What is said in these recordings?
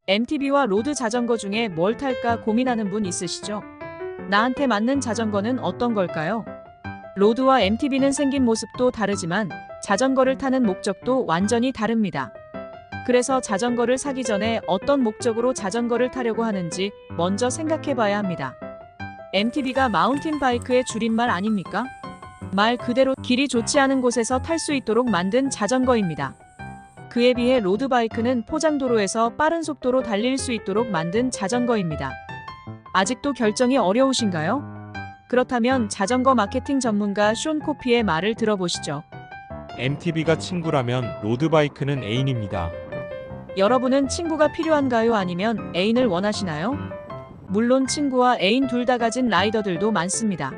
MTB와 로드 자전거 중에 뭘 탈까 고민하는 분 있으시죠? 나한테 맞는 자전거는 어떤 걸까요? 로드와 MTB는 생긴 모습도 다르지만 자전거를 타는 목적도 완전히 다릅니다. 그래서 자전거를 사기 전에 어떤 목적으로 자전거를 타려고 하는지 먼저 생각해 봐야 합니다. MTB가 마운틴 바이크의 줄임말 아닙니까? 말 그대로 길이 좋지 않은 곳에서 탈 수 있도록 만든 자전거입니다. 그에 비해 로드바이크는 포장도로에서 빠른 속도로 달릴 수 있도록 만든 자전거입니다. 아직도 결정이 어려우신가요? 그렇다면 자전거 마케팅 전문가 숀 코피의 말을 들어보시죠. MTB가 친구라면 로드바이크는 애인입니다. 여러분은 친구가 필요한가요? 아니면 애인을 원하시나요? 물론 친구와 애인 둘 다 가진 라이더들도 많습니다.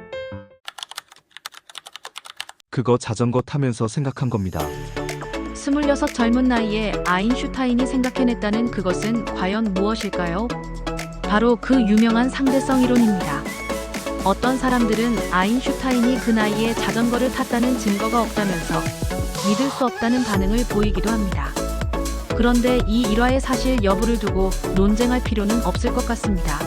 그거 자전거 타면서 생각한 겁니다. 26 젊은 나이에 아인슈타인이 생각해냈다는 그것은 과연 무엇일까요? 바로 그 유명한 상대성 이론입니다. 어떤 사람들은 아인슈타인이 그 나이에 자전거를 탔다는 증거가 없다면서 믿을 수 없다는 반응을 보이기도 합니다. 그런데 이 일화의 사실 여부를 두고 논쟁할 필요는 없을 것 같습니다.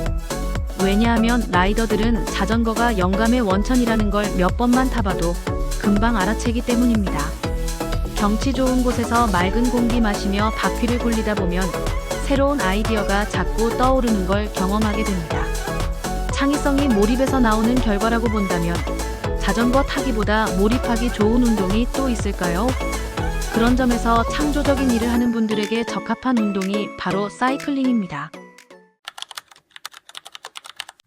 왜냐하면 라이더들은 자전거가 영감의 원천이라는 걸 몇 번만 타봐도 금방 알아채기 때문입니다. 경치 좋은 곳에서 맑은 공기 마시며 바퀴를 굴리다 보면 새로운 아이디어가 자꾸 떠오르는 걸 경험하게 됩니다. 창의성이 몰입에서 나오는 결과라고 본다면 자전거 타기보다 몰입하기 좋은 운동이 또 있을까요? 그런 점에서 창조적인 일을 하는 분들에게 적합한 운동이 바로 사이클링입니다.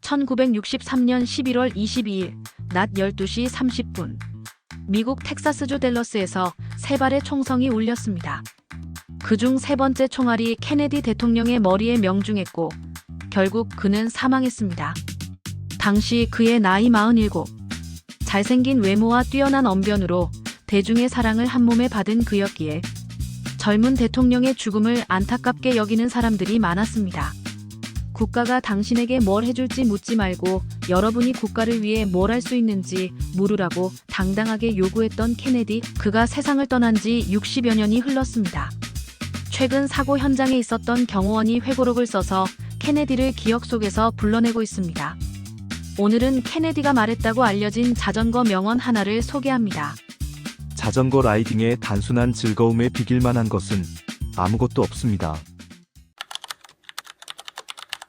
1963년 11월 22일 낮 12시 30분 미국 텍사스주 댈러스에서 세 발의 총성이 울렸습니다. 그중 세 번째 총알이 케네디 대통령의 머리에 명중했고 결국 그는 사망했습니다. 당시 그의 나이 47. 잘생긴 외모와 뛰어난 언변으로 대중의 사랑을 한몸에 받은 그였기에 젊은 대통령의 죽음을 안타깝게 여기는 사람들이 많았습니다. 국가가 당신에게 뭘 해줄지 묻지 말고 여러분이 국가를 위해 뭘 할 수 있는지 물으라고 당당하게 요구했던 케네디, 그가 세상을 떠난 지 60여 년이 흘렀습니다. 최근 사고 현장에 있었던 경호원이 회고록을 써서 케네디를 기억 속에서 불러내고 있습니다. 오늘은 케네디가 말했다고 알려진 자전거 명언 하나를 소개합니다. 자전거 라이딩의 단순한 즐거움에 비길 만한 것은 아무것도 없습니다.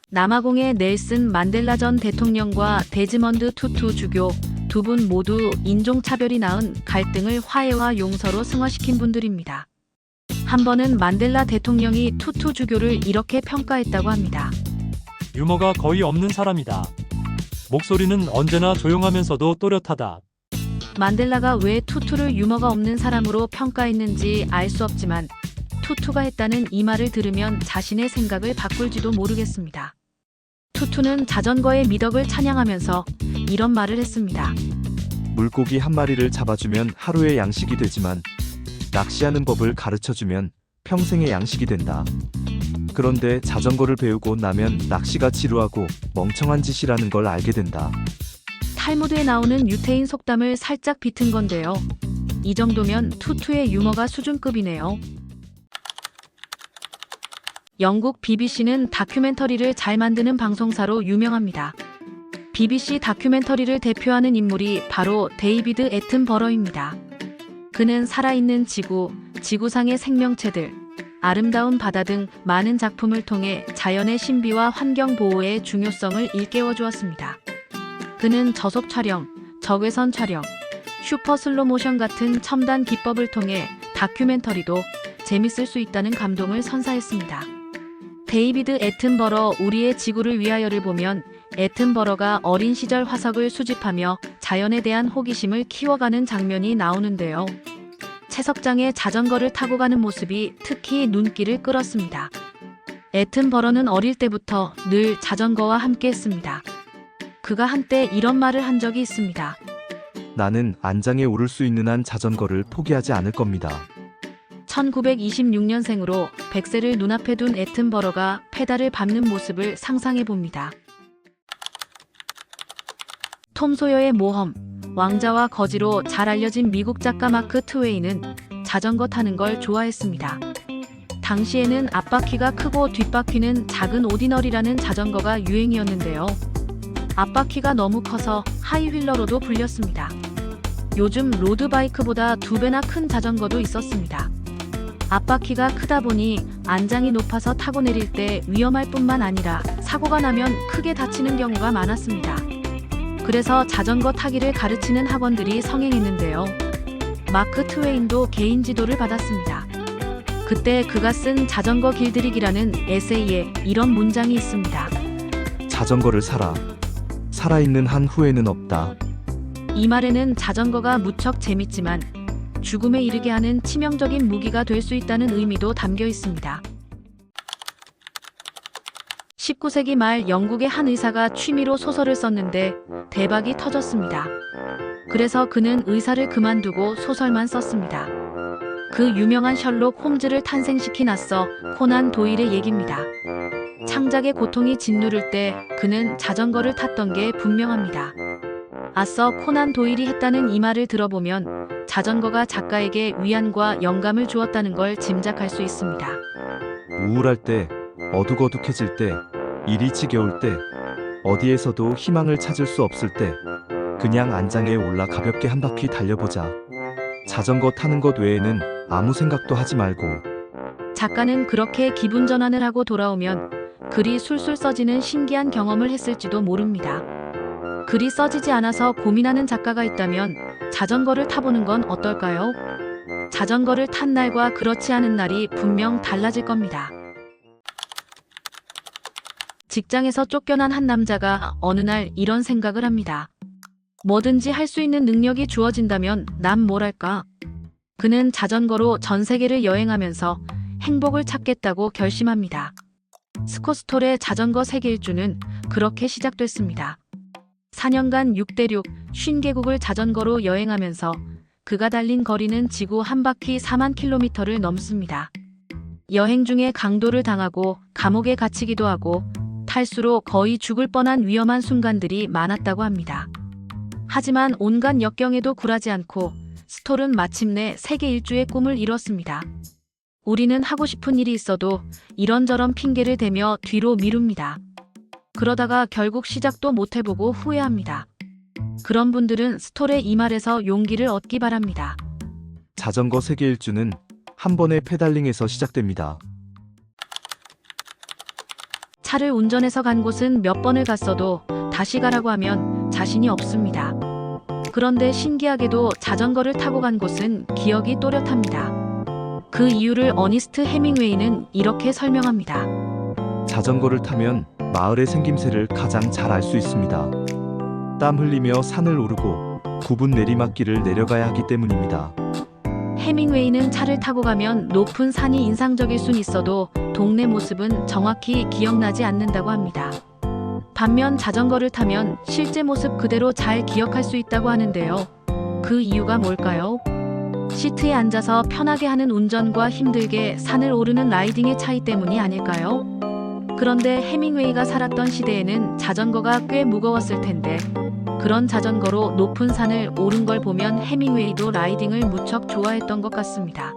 남아공의 넬슨 만델라 전 대통령과 데즈먼드 투투 주교 두 분 모두 인종차별이 낳은 갈등을 화해와 용서로 승화시킨 분들입니다. 한 번은 만델라 대통령이 투투 주교를 이렇게 평가했다고 합니다. 유머가 거의 없는 사람이다. 목소리는 언제나 조용하면서도 또렷하다. 만델라가 왜 투투를 유머가 없는 사람으로 평가했는지 알 수 없지만 투투가 했다는 이 말을 들으면 자신의 생각을 바꿀지도 모르겠습니다. 투투는 자전거의 미덕을 찬양하면서 이런 말을 했습니다. 물고기 한 마리를 잡아주면 하루의 양식이 되지만 낚시하는 법을 가르쳐주면 평생의 양식이 된다. 그런데 자전거를 배우고 나면 낚시가 지루하고 멍청한 짓이라는 걸 알게 된다. 탈무드에 나오는 유태인 속담을 살짝 비튼 건데요. 이 정도면 투투의 유머가 수준급이네요. 영국 BBC는 다큐멘터리를 잘 만드는 방송사로 유명합니다. BBC 다큐멘터리를 대표하는 인물이 바로 데이비드 애튼버러입니다. 그는 살아있는 지구, 지구상의 생명체들, 아름다운 바다 등 많은 작품을 통해 자연의 신비와 환경 보호의 중요성을 일깨워 주었습니다. 그는 저속 촬영, 적외선 촬영, 슈퍼 슬로모션 같은 첨단 기법을 통해 다큐멘터리도 재밌을 수 있다는 감동을 선사했습니다. 데이비드 애튼버러 우리의 지구를 위하여를 보면 애튼버러가 어린 시절 화석을 수집하며 자연에 대한 호기심을 키워가는 장면이 나오는데요. 채석장에 자전거를 타고 가는 모습이 특히 눈길을 끌었습니다. 애튼버러는 어릴 때부터 늘 자전거와 함께했습니다. 그가 한때 이런 말을 한 적이 있습니다. 나는 안장에 오를 수 있는 한 자전거를 포기하지 않을 겁니다. 1926년생으로 100세를 눈앞에 둔 애튼버러가 페달을 밟는 모습을 상상해 봅니다. 톰 소여의 모험, 왕자와 거지로 잘 알려진 미국 작가 마크 트웨인은 자전거 타는 걸 좋아했습니다. 당시에는 앞바퀴가 크고 뒷바퀴는 작은 오디너리라는 자전거가 유행이었는데요. 앞바퀴가 너무 커서 하이휠러로도 불렸습니다. 요즘 로드바이크보다 2배나 큰 자전거도 있었습니다. 앞바퀴가 크다 보니 안장이 높아서 타고 내릴 때 위험할 뿐만 아니라 사고가 나면 크게 다치는 경우가 많았습니다. 그래서 자전거 타기를 가르치는 학원들이 성행했는데요. 마크 트웨인도 개인 지도를 받았습니다. 그때 그가 쓴 자전거 길들이기라는 에세이에 이런 문장이 있습니다. 자전거를 사라. 살아있는 한 후회는 없다. 이 말에는 자전거가 무척 재밌지만 죽음에 이르게 하는 치명적인 무기가 될 수 있다는 의미도 담겨 있습니다. 19세기 말 영국의 한 의사가 취미로 소설을 썼는데 대박이 터졌습니다. 그래서 그는 의사를 그만두고 소설만 썼습니다. 그 유명한 셜록 홈즈를 탄생시킨 아서 코난 도일의 얘기입니다. 창작의 고통이 짓누를 때 그는 자전거를 탔던 게 분명합니다. 아서 코난 도일이 했다는 이 말을 들어보면 자전거가 작가에게 위안과 영감을 주었다는 걸 짐작할 수 있습니다. 우울할 때, 어둑어둑해질 때, 일이 지겨울 때, 어디에서도 희망을 찾을 수 없을 때, 그냥 안장에 올라 가볍게 한 바퀴 달려보자. 자전거 타는 것 외에는 아무 생각도 하지 말고. 작가는 그렇게 기분 전환을 하고 돌아오면 글이 술술 써지는 신기한 경험을 했을지도 모릅니다. 글이 써지지 않아서 고민하는 작가가 있다면 자전거를 타보는 건 어떨까요? 자전거를 탄 날과 그렇지 않은 날이 분명 달라질 겁니다. 직장에서 쫓겨난 한 남자가 어느 날 이런 생각을 합니다. 뭐든지 할 수 있는 능력이 주어진다면 난 뭘 할까? 그는 자전거로 전 세계를 여행하면서 행복을 찾겠다고 결심합니다. 스코스톨의 자전거 세계 일주는 그렇게 시작됐습니다. 4년간 6대륙 50개국을 자전거로 여행하면서 그가 달린 거리는 지구 한 바퀴 4만 킬로미터를 넘습니다. 여행 중에 강도를 당하고 감옥에 갇히기도 하고 탈수로 거의 죽을 뻔한 위험한 순간들이 많았다고 합니다. 하지만 온갖 역경에도 굴하지 않고 스톨은 마침내 세계 일주의 꿈을 이뤘습니다. 우리는 하고 싶은 일이 있어도 이런저런 핑계를 대며 뒤로 미룹니다. 그러다가 결국 시작도 못 해보고 후회합니다. 그런 분들은 스톨의 이 말에서 용기를 얻기 바랍니다. 자전거 세계 일주는 한 번의 페달링에서 시작됩니다. 차를 운전해서 간 곳은 몇 번을 갔어도 다시 가라고 하면 자신이 없습니다. 그런데 신기하게도 자전거를 타고 간 곳은 기억이 또렷합니다. 그 이유를 어니스트 해밍웨이는 이렇게 설명합니다. 자전거를 타면 마을의 생김새를 가장 잘 알 수 있습니다. 땀 흘리며 산을 오르고 굽은 내리막길을 내려가야 하기 때문입니다. 해밍웨이는 차를 타고 가면 높은 산이 인상적일 순 있어도 동네 모습은 정확히 기억나지 않는다고 합니다. 반면 자전거를 타면 실제 모습 그대로 잘 기억할 수 있다고 하는데요. 그 이유가 뭘까요? 시트에 앉아서 편하게 하는 운전과 힘들게 산을 오르는 라이딩의 차이 때문이 아닐까요? 그런데 해밍웨이가 살았던 시대에는 자전거가 꽤 무거웠을 텐데 그런 자전거로 높은 산을 오른 걸 보면 해밍웨이도 라이딩을 무척 좋아했던 것 같습니다.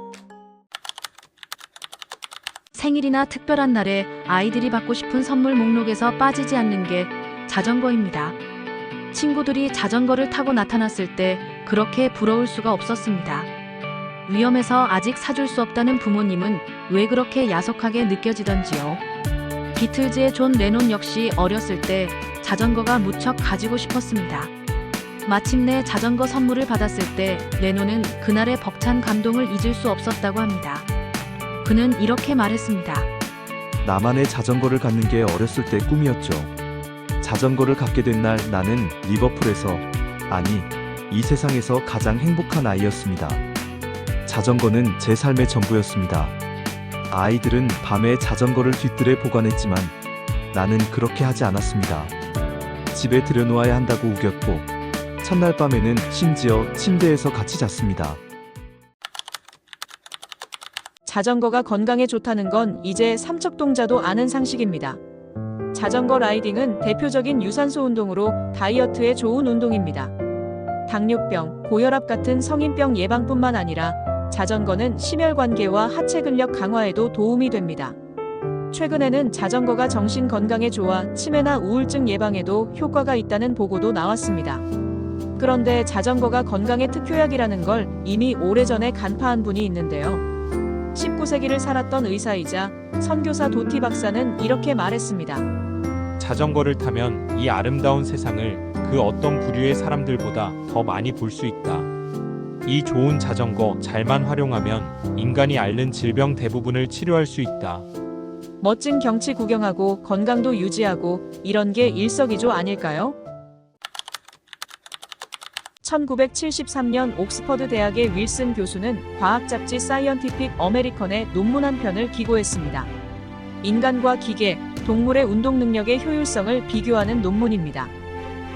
생일이나 특별한 날에 아이들이 받고 싶은 선물 목록에서 빠지지 않는 게 자전거입니다. 친구들이 자전거를 타고 나타났을 때 그렇게 부러울 수가 없었습니다. 위험해서 아직 사줄 수 없다는 부모님은 왜 그렇게 야속하게 느껴지던지요. 비틀즈의 존 레논 역시 어렸을 때 자전거가 무척 가지고 싶었습니다. 마침내 자전거 선물을 받았을 때 레논은 그날의 벅찬 감동을 잊을 수 없었다고 합니다. 그는 이렇게 말했습니다. 나만의 자전거를 갖는 게 어렸을 때 꿈이었죠. 자전거를 갖게 된 날 나는 리버풀에서, 아니, 이 세상에서 가장 행복한 아이였습니다. 자전거는 제 삶의 전부였습니다. 아이들은 밤에 자전거를 뒤뜰에 보관했지만 나는 그렇게 하지 않았습니다. 집에 들여놓아야 한다고 우겼고 첫날 밤에는 심지어 침대에서 같이 잤습니다. 자전거가 건강에 좋다는 건 이제 삼척동자도 아는 상식입니다. 자전거 라이딩은 대표적인 유산소 운동으로 다이어트에 좋은 운동입니다. 당뇨병, 고혈압 같은 성인병 예방뿐만 아니라 자전거는 심혈관계와 하체 근력 강화에도 도움이 됩니다. 최근에는 자전거가 정신 건강에 좋아 치매나 우울증 예방에도 효과가 있다는 보고도 나왔습니다. 그런데 자전거가 건강의 특효약이라는 걸 이미 오래전에 간파한 분이 있는데요. 19세기를 살았던 의사이자 선교사 도티 박사는 이렇게 말했습니다. 자전거를 타면 이 아름다운 세상을 그 어떤 부류의 사람들보다 더 많이 볼 수 있다. 이 좋은 자전거 잘만 활용하면 인간이 앓는 질병 대부분을 치료할 수 있다. 멋진 경치 구경하고 건강도 유지하고 이런 게 일석이조 아닐까요? 1973년 옥스퍼드 대학의 윌슨 교수는 과학 잡지 사이언티픽 어메리컨에 논문 한 편을 기고했습니다. 인간과 기계, 동물의 운동 능력의 효율성을 비교하는 논문입니다.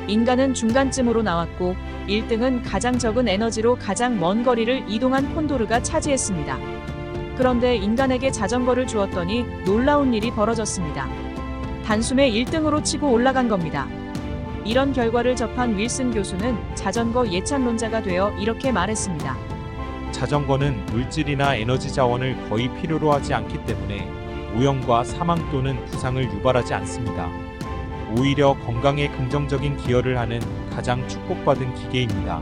인간은 중간쯤으로 나왔고 1등은 가장 적은 에너지로 가장 먼 거리를 이동한 콘도르가 차지했습니다. 그런데 인간에게 자전거를 주었더니 놀라운 일이 벌어졌습니다. 단숨에 1등으로 치고 올라간 겁니다. 이런 결과를 접한 윌슨 교수는 자전거 예찬론자가 되어 이렇게 말했습니다. 자전거는 물질이나 에너지 자원을 거의 필요로 하지 않기 때문에 오염과 사망 또는 부상을 유발하지 않습니다. 오히려 건강에 긍정적인 기여를 하는 가장 축복받은 기계입니다.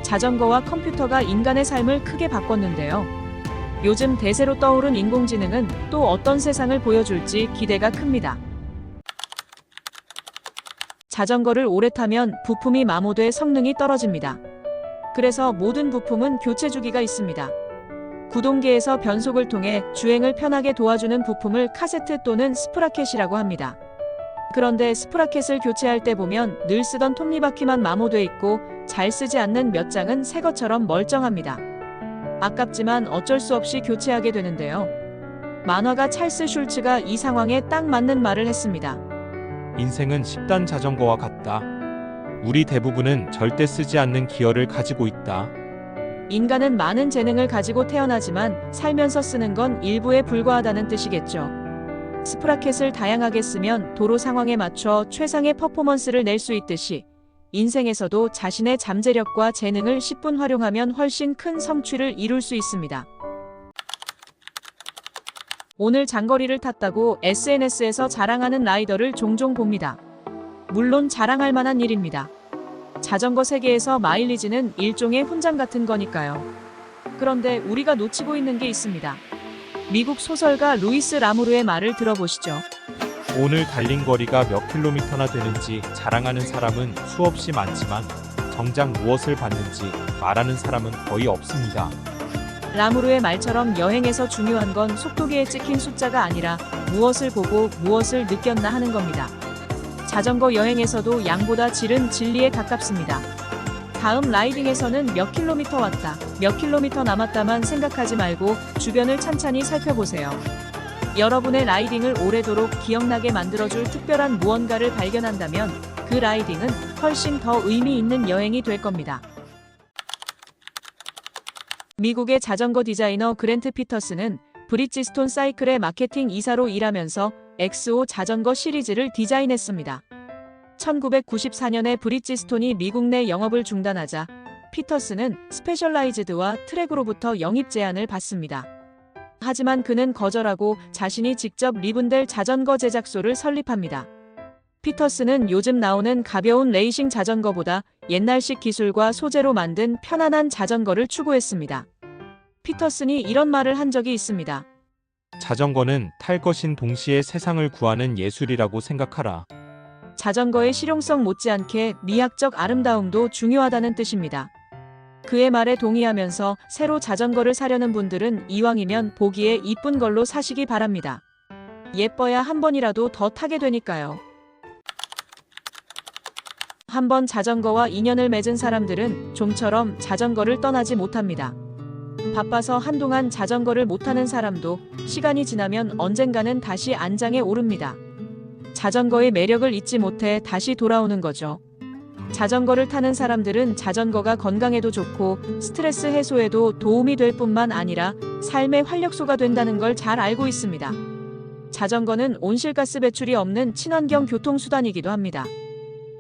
자전거와 컴퓨터가 인간의 삶을 크게 바꿨는데요. 요즘 대세로 떠오른 인공지능은 또 어떤 세상을 보여줄지 기대가 큽니다. 자전거를 오래 타면 부품이 마모돼 성능이 떨어집니다. 그래서 모든 부품은 교체 주기가 있습니다. 구동계에서 변속을 통해 주행을 편하게 도와주는 부품을 카세트 또는 스프라켓이라고 합니다. 그런데 스프라켓을 교체할 때 보면 늘 쓰던 톱니바퀴만 마모돼 있고 잘 쓰지 않는 몇 장은 새 것처럼 멀쩡합니다. 아깝지만 어쩔 수 없이 교체하게 되는데요. 만화가 찰스 슐츠가 이 상황에 딱 맞는 말을 했습니다. 인생은 10단 자전거와 같다. 우리 대부분은 절대 쓰지 않는 기어를 가지고 있다. 인간은 많은 재능을 가지고 태어나지만 살면서 쓰는 건 일부에 불과하다는 뜻이겠죠. 스프라켓을 다양하게 쓰면 도로 상황에 맞춰 최상의 퍼포먼스를 낼 수 있듯이 인생에서도 자신의 잠재력과 재능을 10분 활용하면 훨씬 큰 성취를 이룰 수 있습니다. 오늘 장거리를 탔다고 SNS에서 자랑하는 라이더를 종종 봅니다. 물론 자랑할 만한 일입니다. 자전거 세계에서 마일리지는 일종의 훈장 같은 거니까요. 그런데 우리가 놓치고 있는 게 있습니다. 미국 소설가 루이스 라무르의 말을 들어보시죠. 오늘 달린 거리가 몇 킬로미터나 되는지 자랑하는 사람은 수없이 많지만 정작 무엇을 받는지 말하는 사람은 거의 없습니다. 라무르의 말처럼 여행에서 중요한 건 속도계에 찍힌 숫자가 아니라 무엇을 보고 무엇을 느꼈나 하는 겁니다. 자전거 여행에서도 양보다 질은 진리에 가깝습니다. 다음 라이딩에서는 몇 킬로미터 왔다, 몇 킬로미터 남았다만 생각하지 말고 주변을 찬찬히 살펴보세요. 여러분의 라이딩을 오래도록 기억나게 만들어줄 특별한 무언가를 발견한다면 그 라이딩은 훨씬 더 의미 있는 여행이 될 겁니다. 미국의 자전거 디자이너 그랜트 피터스는 브리지스톤 사이클의 마케팅 이사로 일하면서 XO 자전거 시리즈를 디자인했습니다. 1994년에 브리지스톤이 미국 내 영업을 중단하자 피터스는 스페셜라이즈드와 트랙으로부터 영입 제안을 받습니다. 하지만 그는 거절하고 자신이 직접 리븐델 자전거 제작소를 설립합니다. 피터스는 요즘 나오는 가벼운 레이싱 자전거보다 옛날식 기술과 소재로 만든 편안한 자전거를 추구했습니다. 피터슨이 이런 말을 한 적이 있습니다. 자전거는 탈 것인 동시에 세상을 구하는 예술이라고 생각하라. 자전거의 실용성 못지않게 미학적 아름다움도 중요하다는 뜻입니다. 그의 말에 동의하면서 새로 자전거를 사려는 분들은 이왕이면 보기에 이쁜 걸로 사시기 바랍니다. 예뻐야 한 번이라도 더 타게 되니까요. 한번 자전거와 인연을 맺은 사람들은 좀처럼 자전거를 떠나지 못합니다. 바빠서 한동안 자전거를 못 타는 사람도 시간이 지나면 언젠가는 다시 안장에 오릅니다. 자전거의 매력을 잊지 못해 다시 돌아오는 거죠. 자전거를 타는 사람들은 자전거가 건강에도 좋고 스트레스 해소에도 도움이 될 뿐만 아니라 삶의 활력소가 된다는 걸 잘 알고 있습니다. 자전거는 온실가스 배출이 없는 친환경 교통수단이기도 합니다.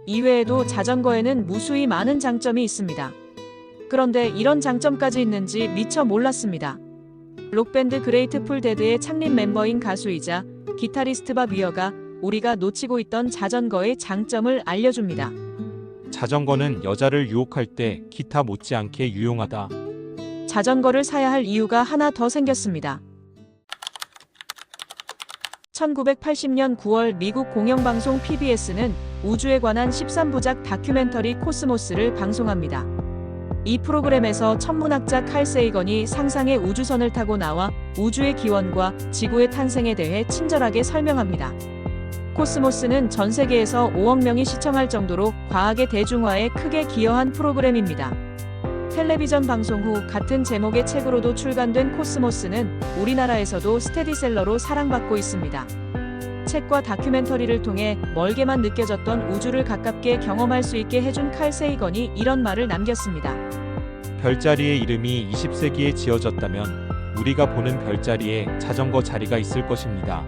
이외에도 자전거에는 무수히 많은 장점이 있습니다. 그런데 이런 장점까지 있는지 미처 몰랐습니다. 록밴드 그레이트풀 데드의 창립 멤버인 가수이자 기타리스트 밥 위어가 우리가 놓치고 있던 자전거의 장점을 알려줍니다. 자전거는 여자를 유혹할 때 기타 못지않게 유용하다. 자전거를 사야 할 이유가 하나 더 생겼습니다. 1980년 9월 미국 공영방송 PBS는 우주에 관한 13부작 다큐멘터리 코스모스를 방송합니다. 이 프로그램에서 천문학자 칼 세이건이 상상의 우주선을 타고 나와 우주의 기원과 지구의 탄생에 대해 친절하게 설명합니다. 코스모스는 전 세계에서 5억 명이 시청할 정도로 과학의 대중화에 크게 기여한 프로그램입니다. 텔레비전 방송 후 같은 제목의 책으로도 출간된 코스모스는 우리나라에서도 스테디셀러로 사랑받고 있습니다. 책과 다큐멘터리를 통해 멀게만 느껴졌던 우주를 가깝게 경험할 수 있게 해준 칼 세이건이 이런 말을 남겼습니다. 별자리의 이름이 20세기에 지어졌다면 우리가 보는 별자리에 자전거 자리가 있을 것입니다.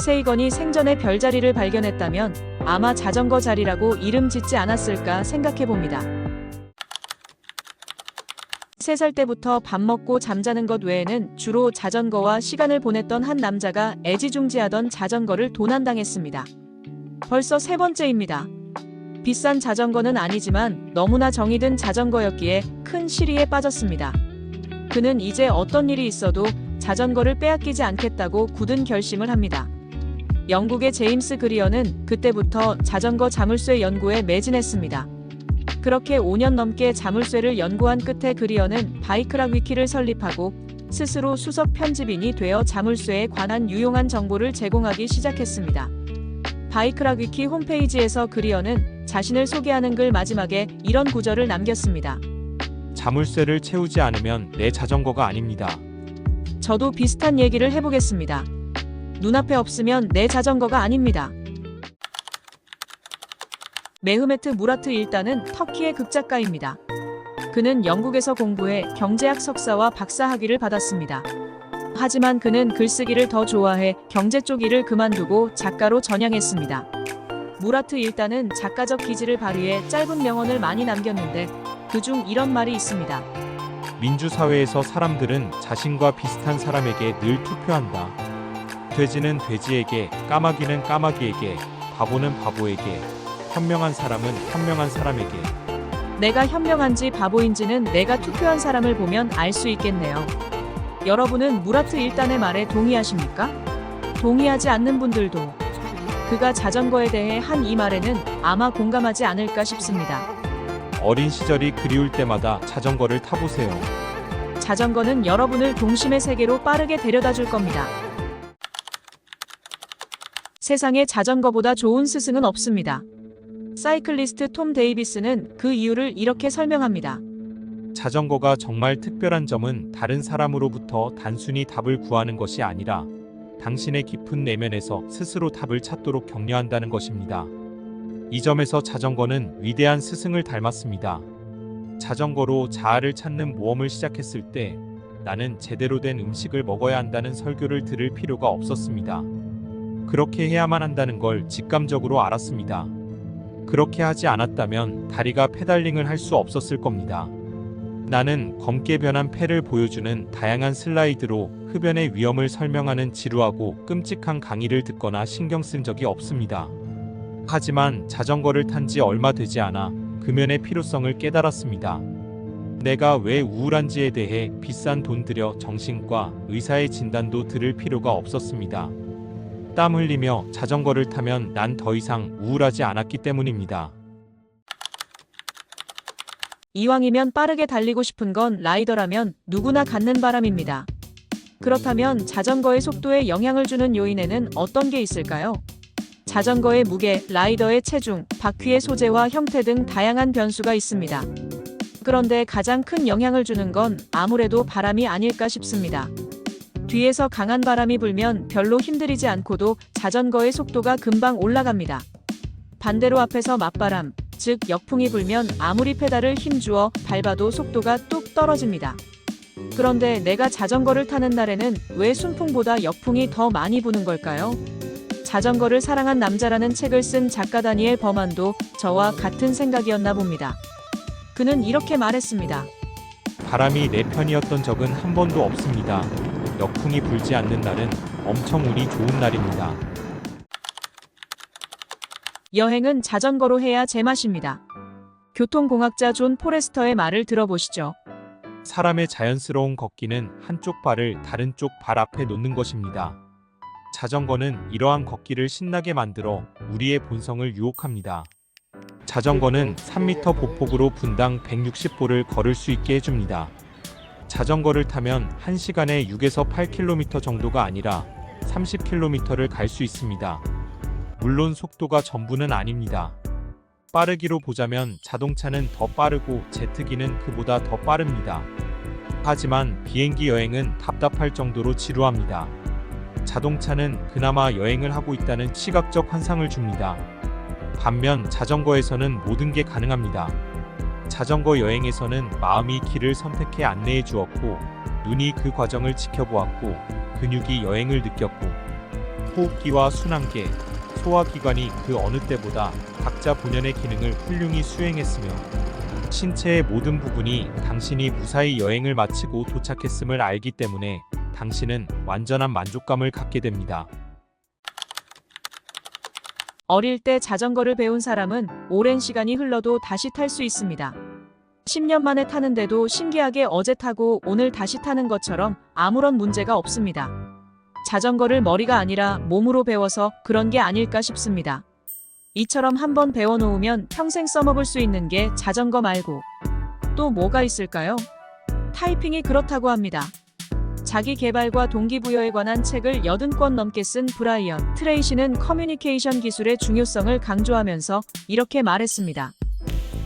세이건이 생전에 별자리를 발견했다면 아마 자전거 자리라고 이름 짓지 않았을까 생각해봅니다. 3살 때부터 밥 먹고 잠자는 것 외에는 주로 자전거와 시간을 보냈던 한 남자가 애지중지하던 자전거를 도난당했습니다. 벌써 3번째입니다. 비싼 자전거는 아니지만 너무나 정이 든 자전거였기에 큰 시리에 빠졌습니다. 그는 이제 어떤 일이 있어도 자전거를 빼앗기지 않겠다고 굳은 결심을 합니다. 영국의 제임스 그리어는 그때부터 자전거 자물쇠 연구에 매진했습니다. 그렇게 5년 넘게 자물쇠를 연구한 끝에 그리어는 바이크락 위키를 설립하고 스스로 수석 편집인이 되어 자물쇠에 관한 유용한 정보를 제공하기 시작했습니다. 바이크락 위키 홈페이지에서 그리어는 자신을 소개하는 글 마지막에 이런 구절을 남겼습니다. 자물쇠를 채우지 않으면 내 자전거가 아닙니다. 저도 비슷한 얘기를 해보겠습니다. 눈앞에 없으면 내 자전거가 아닙니다. 메흐메트 무라트 일단은 터키의 극작가입니다. 그는 영국에서 공부해 경제학 석사와 박사 학위를 받았습니다. 하지만 그는 글쓰기를 더 좋아해 경제 쪽 일을 그만두고 작가로 전향했습니다. 무라트 일단은 작가적 기질을 발휘해 짧은 명언을 많이 남겼는데 그중 이런 말이 있습니다. 민주사회에서 사람들은 자신과 비슷한 사람에게 늘 투표한다. 돼지는 돼지에게, 까마귀는 까마귀에게, 바보는 바보에게, 현명한 사람은 현명한 사람에게. 내가 현명한지 바보인지는 내가 투표한 사람을 보면 알 수 있겠네요. 여러분은 무라트 일단의 말에 동의하십니까? 동의하지 않는 분들도 그가 자전거에 대해 한 이 말에는 아마 공감하지 않을까 싶습니다. 어린 시절이 그리울 때마다 자전거를 타보세요. 자전거는 여러분을 동심의 세계로 빠르게 데려다 줄 겁니다. 세상에 자전거보다 좋은 스승은 없습니다. 사이클리스트 톰 데이비스는 그 이유를 이렇게 설명합니다. 자전거가 정말 특별한 점은 다른 사람으로부터 단순히 답을 구하는 것이 아니라 당신의 깊은 내면에서 스스로 답을 찾도록 격려한다는 것입니다. 이 점에서 자전거는 위대한 스승을 닮았습니다. 자전거로 자아를 찾는 모험을 시작했을 때 나는 제대로 된 음식을 먹어야 한다는 설교를 들을 필요가 없었습니다. 그렇게 해야만 한다는 걸 직감적으로 알았습니다. 그렇게 하지 않았다면 다리가 페달링을 할 수 없었을 겁니다. 나는 검게 변한 폐를 보여주는 다양한 슬라이드로 흡연의 위험을 설명하는 지루하고 끔찍한 강의를 듣거나 신경 쓴 적이 없습니다. 하지만 자전거를 탄 지 얼마 되지 않아 금연의 필요성을 깨달았습니다. 내가 왜 우울한지에 대해 비싼 돈 들여 정신과 의사의 진단도 들을 필요가 없었습니다. 땀 흘리며 자전거를 타면 난 더 이상 우울하지 않았기 때문입니다. 이왕이면 빠르게 달리고 싶은 건 라이더라면 누구나 갖는 바람입니다. 그렇다면 자전거의 속도에 영향을 주는 요인에는 어떤 게 있을까요? 자전거의 무게, 라이더의 체중, 바퀴의 소재와 형태 등 다양한 변수가 있습니다. 그런데 가장 큰 영향을 주는 건 아무래도 바람이 아닐까 싶습니다. 뒤에서 강한 바람이 불면 별로 힘들이지 않고도 자전거의 속도가 금방 올라갑니다. 반대로 앞에서 맞바람, 즉 역풍이 불면 아무리 페달을 힘주어 밟아도 속도가 뚝 떨어집니다. 그런데 내가 자전거를 타는 날에는 왜 순풍보다 역풍이 더 많이 부는 걸까요? 자전거를 사랑한 남자라는 책을 쓴 작가 다니엘 버만도 저와 같은 생각이었나 봅니다. 그는 이렇게 말했습니다. 바람이 내 편이었던 적은 한 번도 없습니다. 역풍이 불지 않는 날은 엄청 운이 좋은 날입니다. 여행은 자전거로 해야 제맛입니다. 교통공학자 존 포레스터의 말을 들어보시죠. 사람의 자연스러운 걷기는 한쪽 발을 다른 쪽 발 앞에 놓는 것입니다. 자전거는 이러한 걷기를 신나게 만들어 우리의 본성을 유혹합니다. 자전거는 3m 보폭으로 분당 160보를 걸을 수 있게 해줍니다. 자전거를 타면 1시간에 6에서 8km 정도가 아니라 30km를 갈 수 있습니다. 물론 속도가 전부는 아닙니다. 빠르기로 보자면 자동차는 더 빠르고 제트기는 그보다 더 빠릅니다. 하지만 비행기 여행은 답답할 정도로 지루합니다. 자동차는 그나마 여행을 하고 있다는 시각적 환상을 줍니다. 반면 자전거에서는 모든 게 가능합니다. 자전거 여행에서는 마음이 길을 선택해 안내해 주었고, 눈이 그 과정을 지켜보았고, 근육이 여행을 느꼈고, 호흡기와 순환계, 소화기관이 그 어느 때보다 각자 본연의 기능을 훌륭히 수행했으며, 신체의 모든 부분이 당신이 무사히 여행을 마치고 도착했음을 알기 때문에 당신은 완전한 만족감을 갖게 됩니다. 어릴 때 자전거를 배운 사람은 오랜 시간이 흘러도 다시 탈 수 있습니다. 10년 만에 타는데도 신기하게 어제 타고 오늘 다시 타는 것처럼 아무런 문제가 없습니다. 자전거를 머리가 아니라 몸으로 배워서 그런 게 아닐까 싶습니다. 이처럼 한번 배워놓으면 평생 써먹을 수 있는 게 자전거 말고 또 뭐가 있을까요? 타이핑이 그렇다고 합니다. 자기 개발과 동기부여에 관한 책을 80권 넘게 쓴 브라이언 트레이시는 커뮤니케이션 기술의 중요성을 강조하면서 이렇게 말했습니다.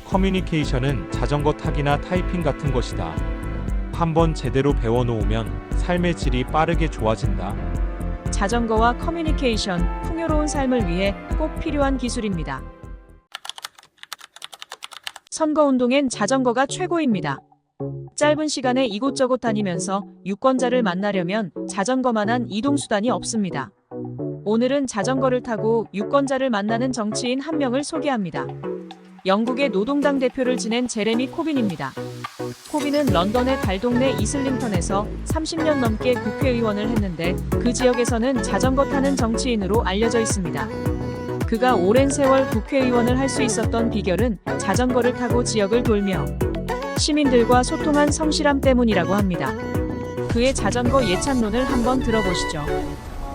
커뮤니케이션은 자전거 타기나 타이핑 같은 것이다. 한번 제대로 배워놓으면 삶의 질이 빠르게 좋아진다. 자전거와 커뮤니케이션, 풍요로운 삶을 위해 꼭 필요한 기술입니다. 선거운동엔 자전거가 최고입니다. 짧은 시간에 이곳저곳 다니면서 유권자를 만나려면 자전거만한 이동수단이 없습니다. 오늘은 자전거를 타고 유권자를 만나는 정치인 한 명을 소개합니다. 영국의 노동당 대표를 지낸 제레미 코빈입니다. 코빈은 런던의 달동네 이슬링턴에서 30년 넘게 국회의원을 했는데 그 지역에서는 자전거 타는 정치인으로 알려져 있습니다. 그가 오랜 세월 국회의원을 할 수 있었던 비결은 자전거를 타고 지역을 돌며 시민들과 소통한 성실함 때문이라고 합니다. 그의 자전거 예찬론을 한번 들어보시죠.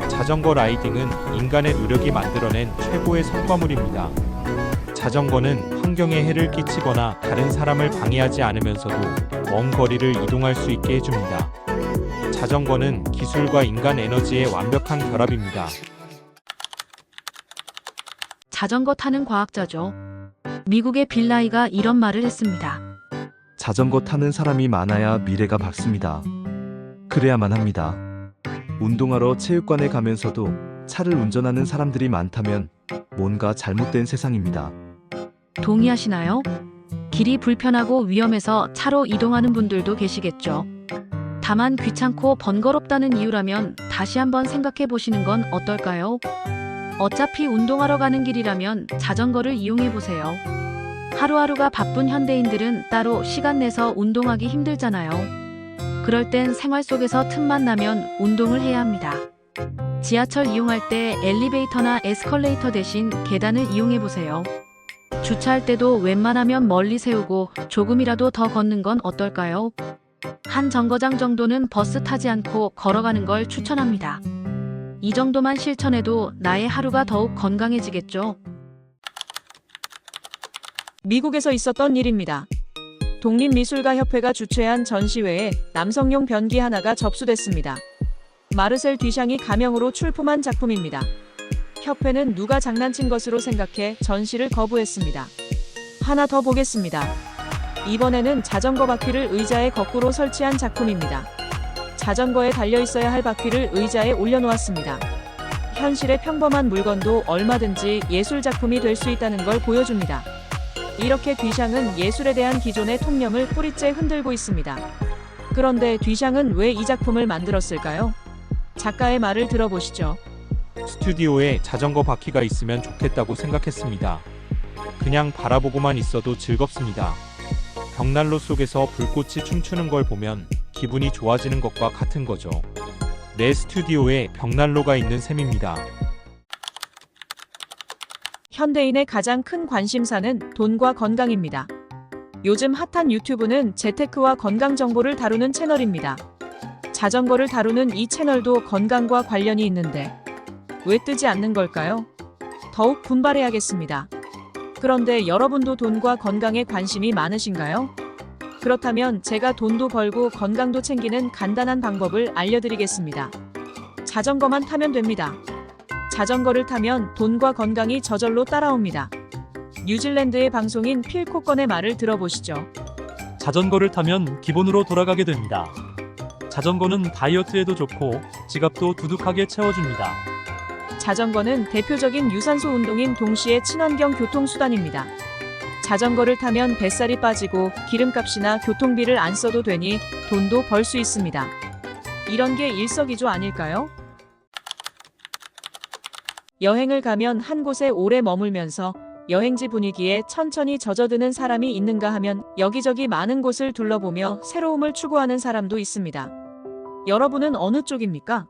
자전거 라이딩은 인간의 노력이 만들어낸 최고의 성과물입니다. 자전거는 환경에 해를 끼치거나 다른 사람을 방해하지 않으면서도 먼 거리를 이동할 수 있게 해줍니다. 자전거는 기술과 인간 에너지의 완벽한 결합입니다. 자전거 타는 과학자죠. 미국의 빌라이가 이런 말을 했습니다. 자전거 타는 사람이 많아야 미래가 밝습니다. 그래야만 합니다. 운동하러 체육관에 가면서도 차를 운전하는 사람들이 많다면 뭔가 잘못된 세상입니다. 동의하시나요? 길이 불편하고 위험해서 차로 이동하는 분들도 계시겠죠. 다만 귀찮고 번거롭다는 이유라면 다시 한번 생각해 보시는 건 어떨까요? 어차피 운동하러 가는 길이라면 자전거를 이용해 보세요. 하루하루가 바쁜 현대인들은 따로 시간 내서 운동하기 힘들잖아요. 그럴 땐 생활 속에서 틈만 나면 운동을 해야 합니다. 지하철 이용할 때 엘리베이터나 에스컬레이터 대신 계단을 이용해 보세요. 주차할 때도 웬만하면 멀리 세우고 조금이라도 더 걷는 건 어떨까요? 한 정거장 정도는 버스 타지 않고 걸어가는 걸 추천합니다. 이 정도만 실천해도 나의 하루가 더욱 건강해지겠죠. 미국에서 있었던 일입니다. 독립미술가협회가 주최한 전시회에 남성용 변기 하나가 접수됐습니다. 마르셀 뒤샹이 가명으로 출품한 작품입니다. 협회는 누가 장난친 것으로 생각해 전시를 거부했습니다. 하나 더 보겠습니다. 이번에는 자전거 바퀴를 의자에 거꾸로 설치한 작품입니다. 자전거에 달려있어야 할 바퀴를 의자에 올려놓았습니다. 현실의 평범한 물건도 얼마든지 예술작품이 될 수 있다는 걸 보여줍니다. 이렇게 뒤샹은 예술에 대한 기존의 통념을 뿌리째 흔들고 있습니다. 그런데 뒤샹은 왜 이 작품을 만들었을까요? 작가의 말을 들어보시죠. 스튜디오에 자전거 바퀴가 있으면 좋겠다고 생각했습니다. 그냥 바라보고만 있어도 즐겁습니다. 벽난로 속에서 불꽃이 춤추는 걸 보면 기분이 좋아지는 것과 같은 거죠. 내 스튜디오에 벽난로가 있는 셈입니다. 현대인의 가장 큰 관심사는 돈과 건강입니다. 요즘 핫한 유튜브는 재테크와 건강 정보를 다루는 채널입니다. 자전거를 다루는 이 채널도 건강과 관련이 있는데 왜 뜨지 않는 걸까요? 더욱 분발해야겠습니다. 그런데 여러분도 돈과 건강에 관심이 많으신가요? 그렇다면 제가 돈도 벌고 건강도 챙기는 간단한 방법을 알려드리겠습니다. 자전거만 타면 됩니다. 자전거를 타면 돈과 건강이 저절로 따라옵니다. 뉴질랜드의 방송인 필 코건의 말을 들어보시죠. 자전거를 타면 기본으로 돌아가게 됩니다. 자전거는 다이어트에도 좋고 지갑도 두둑하게 채워줍니다. 자전거는 대표적인 유산소 운동인 동시에 친환경 교통수단입니다. 자전거를 타면 뱃살이 빠지고 기름값이나 교통비를 안 써도 되니 돈도 벌 수 있습니다. 이런 게 일석이조 아닐까요? 여행을 가면 한 곳에 오래 머물면서 여행지 분위기에 천천히 젖어드는 사람이 있는가 하면 여기저기 많은 곳을 둘러보며 새로움을 추구하는 사람도 있습니다. 여러분은 어느 쪽입니까?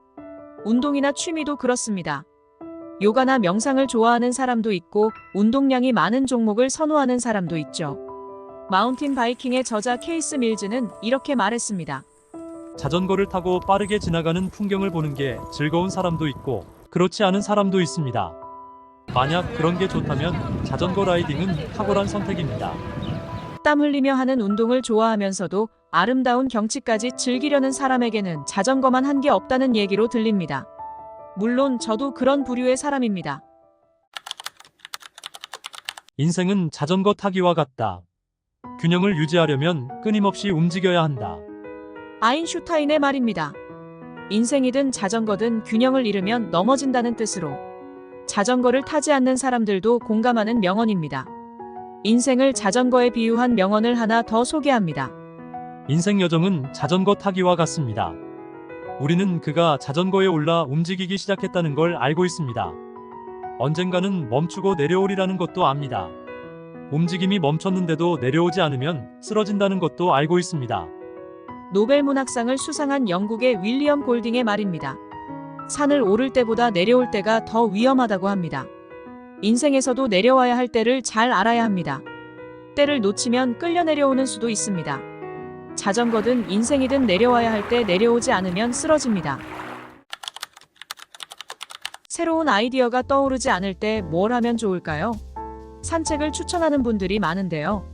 운동이나 취미도 그렇습니다. 요가나 명상을 좋아하는 사람도 있고 운동량이 많은 종목을 선호하는 사람도 있죠. 마운틴 바이킹의 저자 케이스 밀즈는 이렇게 말했습니다. 자전거를 타고 빠르게 지나가는 풍경을 보는 게 즐거운 사람도 있고 그렇지 않은 사람도 있습니다. 만약 그런 게 좋다면 자전거 라이딩은 탁월한 선택입니다. 땀 흘리며 하는 운동을 좋아하면서도 아름다운 경치까지 즐기려는 사람에게는 자전거만 한 게 없다는 얘기로 들립니다. 물론 저도 그런 부류의 사람입니다. 인생은 자전거 타기와 같다. 균형을 유지하려면 끊임없이 움직여야 한다. 아인슈타인의 말입니다. 인생이든 자전거든 균형을 잃으면 넘어진다는 뜻으로 자전거를 타지 않는 사람들도 공감하는 명언입니다. 인생을 자전거에 비유한 명언을 하나 더 소개합니다. 인생 여정은 자전거 타기와 같습니다. 우리는 그가 자전거에 올라 움직이기 시작했다는 걸 알고 있습니다. 언젠가는 멈추고 내려오리라는 것도 압니다. 움직임이 멈췄는데도 내려오지 않으면 쓰러진다는 것도 알고 있습니다. 노벨 문학상을 수상한 영국의 윌리엄 골딩의 말입니다. 산을 오를 때보다 내려올 때가 더 위험하다고 합니다. 인생에서도 내려와야 할 때를 잘 알아야 합니다. 때를 놓치면 끌려 내려오는 수도 있습니다. 자전거든 인생이든 내려와야 할 때 내려오지 않으면 쓰러집니다. 새로운 아이디어가 떠오르지 않을 때 뭘 하면 좋을까요? 산책을 추천하는 분들이 많은데요.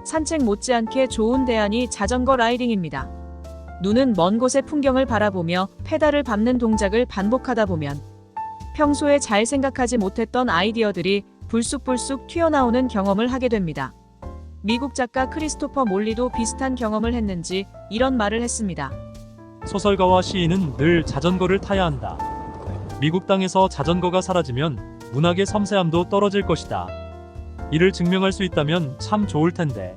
산책 못지않게 좋은 대안이 자전거 라이딩입니다. 눈은 먼 곳의 풍경을 바라보며 페달을 밟는 동작을 반복하다 보면 평소에 잘 생각하지 못했던 아이디어들이 불쑥불쑥 튀어나오는 경험을 하게 됩니다. 미국 작가 크리스토퍼 몰리도 비슷한 경험을 했는지 이런 말을 했습니다. 소설가와 시인은 늘 자전거를 타야 한다. 미국 땅에서 자전거가 사라지면 문학의 섬세함도 떨어질 것이다. 이를 증명할 수 있다면 참 좋을 텐데.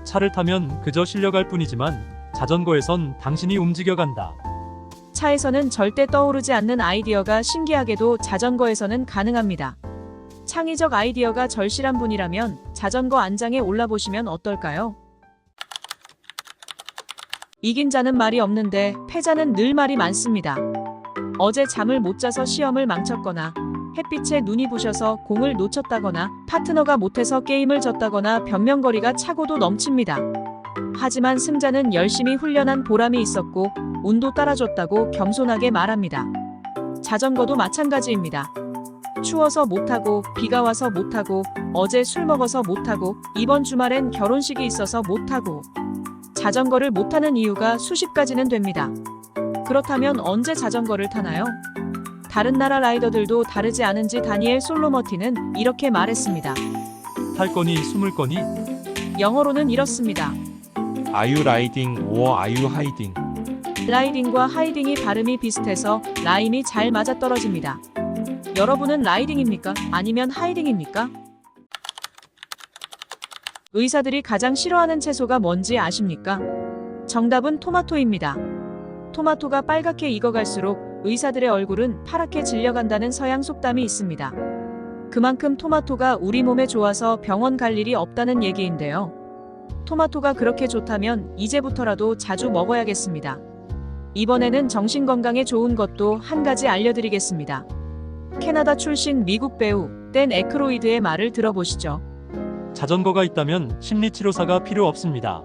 차를 타면 그저 실려갈 뿐이지만 자전거에선 당신이 움직여간다. 차에서는 절대 떠오르지 않는 아이디어가 신기하게도 자전거에서는 가능합니다. 창의적 아이디어가 절실한 분이라면 자전거 안장에 올라보시면 어떨까요? 이긴 자는 말이 없는데 패자는 늘 말이 많습니다. 어제 잠을 못 자서 시험을 망쳤거나 햇빛에 눈이 부셔서 공을 놓쳤다거나 파트너가 못해서 게임을 졌다거나 변명거리가 차고도 넘칩니다. 하지만 승자는 열심히 훈련한 보람이 있었고 운도 따라줬다고 겸손하게 말합니다. 자전거도 마찬가지입니다. 추워서 못하고 비가 와서 못하고 어제 술 먹어서 못하고 이번 주말엔 결혼식이 있어서 못하고 자전거를 못 타는 이유가 수십 가지는 됩니다. 그렇다면 언제 자전거를 타나요? 다른 나라 라이더들도 다르지 않은지 다니엘 솔로머티는 이렇게 말했습니다. 탈 거니 숨을 거니? 영어로는 이렇습니다. Are you riding or are you hiding? 라이딩과 하이딩이 발음이 비슷해서 라임이 잘 맞아떨어집니다. 여러분은 라이딩입니까? 아니면 하이딩입니까? 의사들이 가장 싫어하는 채소가 뭔지 아십니까? 정답은 토마토입니다. 토마토가 빨갛게 익어갈수록 의사들의 얼굴은 파랗게 질려간다는 서양 속담이 있습니다. 그만큼 토마토가 우리 몸에 좋아서 병원 갈 일이 없다는 얘기인데요. 토마토가 그렇게 좋다면 이제부터라도 자주 먹어야겠습니다. 이번에는 정신 건강에 좋은 것도 한 가지 알려드리겠습니다. 캐나다 출신 미국 배우 댄 에크로이드의 말을 들어보시죠. 자전거가 있다면 심리치료사가 필요 없습니다.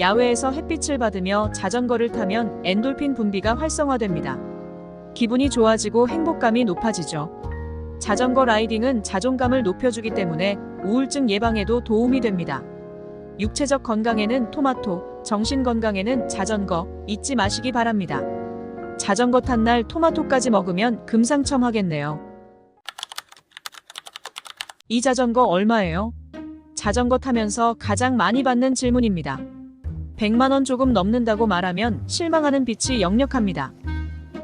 야외에서 햇빛을 받으며 자전거를 타면 엔돌핀 분비가 활성화됩니다. 기분이 좋아지고 행복감이 높아지죠. 자전거 라이딩은 자존감을 높여주기 때문에 우울증 예방에도 도움이 됩니다. 육체적 건강에는 토마토, 정신 건강에는 자전거 잊지 마시기 바랍니다. 자전거 탄 날 토마토까지 먹으면 금상첨화겠네요. 이 자전거 얼마예요? 자전거 타면서 가장 많이 받는 질문입니다. 100만 원 조금 넘는다고 말하면 실망하는 빛이 역력합니다.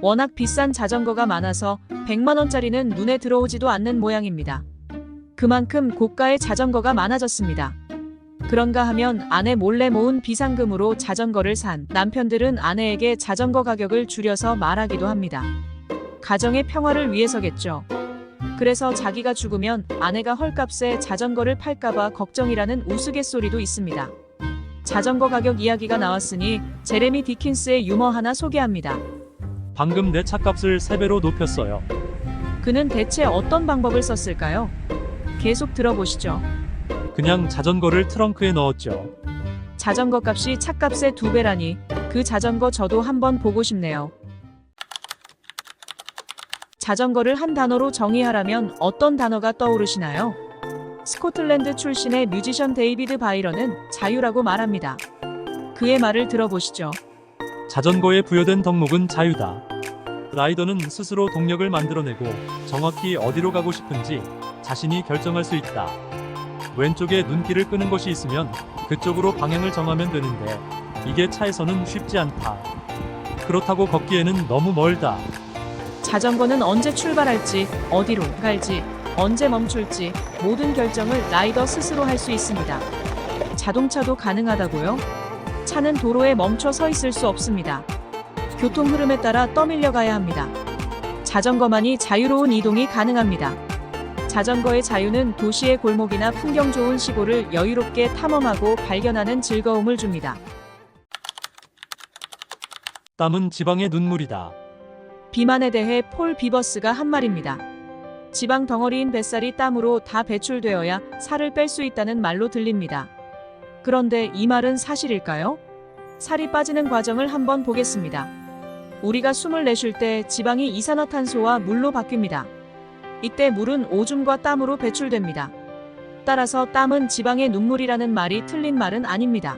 워낙 비싼 자전거가 많아서 100만 원짜리는 눈에 들어오지도 않는 모양입니다. 그만큼 고가의 자전거가 많아졌습니다. 그런가 하면 아내 몰래 모은 비상금으로 자전거를 산 남편들은 아내에게 자전거 가격을 줄여서 말하기도 합니다. 가정의 평화를 위해서겠죠. 그래서 자기가 죽으면 아내가 헐값에 자전거를 팔까봐 걱정이라는 우스갯소리도 있습니다. 자전거 가격 이야기가 나왔으니 제레미 디킨스의 유머 하나 소개합니다. 방금 내 차값을 3배로 높였어요. 그는 대체 어떤 방법을 썼을까요? 계속 들어보시죠. 그냥 자전거를 트렁크에 넣었죠. 자전거 값이 차값의 2배라니 그 자전거 저도 한번 보고 싶네요. 자전거를 한 단어로 정의하라면 어떤 단어가 떠오르시나요? 스코틀랜드 출신의 뮤지션 데이비드 바이런은 자유라고 말합니다. 그의 말을 들어보시죠. 자전거에 부여된 덕목은 자유다. 라이더는 스스로 동력을 만들어내고 정확히 어디로 가고 싶은지 자신이 결정할 수 있다. 왼쪽에 눈길을 끄는 것이 있으면 그쪽으로 방향을 정하면 되는데 이게 차에서는 쉽지 않다. 그렇다고 걷기에는 너무 멀다. 자전거는 언제 출발할지, 어디로 갈지, 언제 멈출지 모든 결정을 라이더 스스로 할 수 있습니다. 자동차도 가능하다고요? 차는 도로에 멈춰 서 있을 수 없습니다. 교통 흐름에 따라 떠밀려 가야 합니다. 자전거만이 자유로운 이동이 가능합니다. 자전거의 자유는 도시의 골목이나 풍경 좋은 시골을 여유롭게 탐험하고 발견하는 즐거움을 줍니다. 땀은 지방의 눈물이다. 비만에 대해 폴 비버스가 한 말입니다. 지방 덩어리인 뱃살이 땀으로 다 배출되어야 살을 뺄 수 있다는 말로 들립니다. 그런데 이 말은 사실일까요? 살이 빠지는 과정을 한번 보겠습니다. 우리가 숨을 내쉴 때 지방이 이산화탄소와 물로 바뀝니다. 이때 물은 오줌과 땀으로 배출됩니다. 따라서 땀은 지방의 눈물이라는 말이 틀린 말은 아닙니다.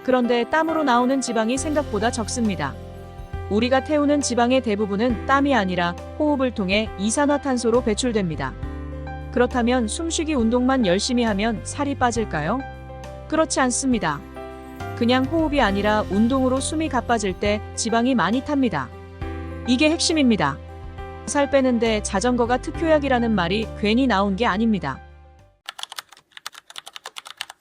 그런데 땀으로 나오는 지방이 생각보다 적습니다. 우리가 태우는 지방의 대부분은 땀이 아니라 호흡을 통해 이산화탄소로 배출됩니다. 그렇다면 숨쉬기 운동만 열심히 하면 살이 빠질까요? 그렇지 않습니다. 그냥 호흡이 아니라 운동으로 숨이 가빠질 때 지방이 많이 탑니다. 이게 핵심입니다. 살 빼는데 자전거가 특효약이라는 말이 괜히 나온 게 아닙니다.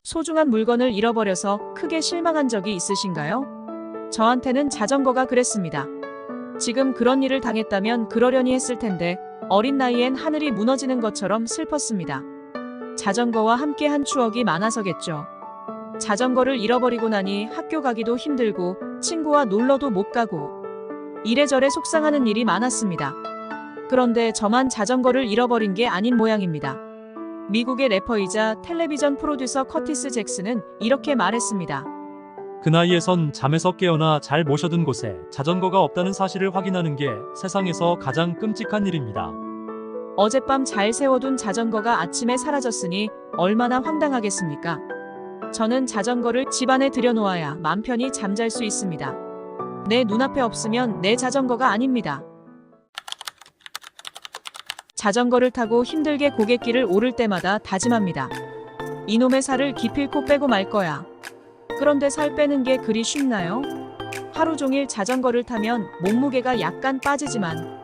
소중한 물건을 잃어버려서 크게 실망한 적이 있으신가요? 저한테는 자전거가 그랬습니다. 지금 그런 일을 당했다면 그러려니 했을 텐데 어린 나이엔 하늘이 무너지는 것처럼 슬펐습니다. 자전거와 함께한 추억이 많아서겠죠. 자전거를 잃어버리고 나니 학교 가기도 힘들고 친구와 놀러도 못 가고 이래저래 속상하는 일이 많았습니다. 그런데 저만 자전거를 잃어버린 게 아닌 모양입니다. 미국의 래퍼이자 텔레비전 프로듀서 커티스 잭슨은 이렇게 말했습니다. 그 나이에선 잠에서 깨어나 잘 모셔둔 곳에 자전거가 없다는 사실을 확인하는 게 세상에서 가장 끔찍한 일입니다. 어젯밤 잘 세워둔 자전거가 아침에 사라졌으니 얼마나 황당하겠습니까? 저는 자전거를 집안에 들여놓아야 맘 편히 잠잘 수 있습니다. 내 눈앞에 없으면 내 자전거가 아닙니다. 자전거를 타고 힘들게 고갯길을 오를 때마다 다짐합니다. 이놈의 살을 기필코 빼고 말 거야. 그런데 살 빼는 게 그리 쉽나요? 하루 종일 자전거를 타면 몸무게가 약간 빠지지만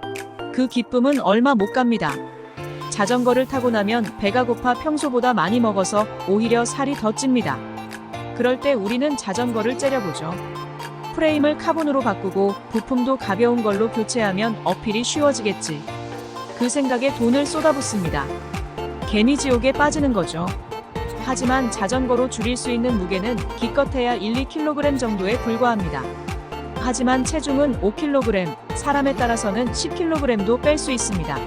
그 기쁨은 얼마 못 갑니다. 자전거를 타고 나면 배가 고파 평소보다 많이 먹어서 오히려 살이 더 찝니다. 그럴 때 우리는 자전거를 째려보죠. 프레임을 카본으로 바꾸고 부품도 가벼운 걸로 교체하면 어필이 쉬워지겠지. 그 생각에 돈을 쏟아붓습니다. 개미지옥에 빠지는 거죠. 하지만 자전거로 줄일 수 있는 무게는 기껏해야 1-2kg 정도에 불과합니다. 하지만 체중은 5kg, 사람에 따라서는 10kg도 뺄 수 있습니다.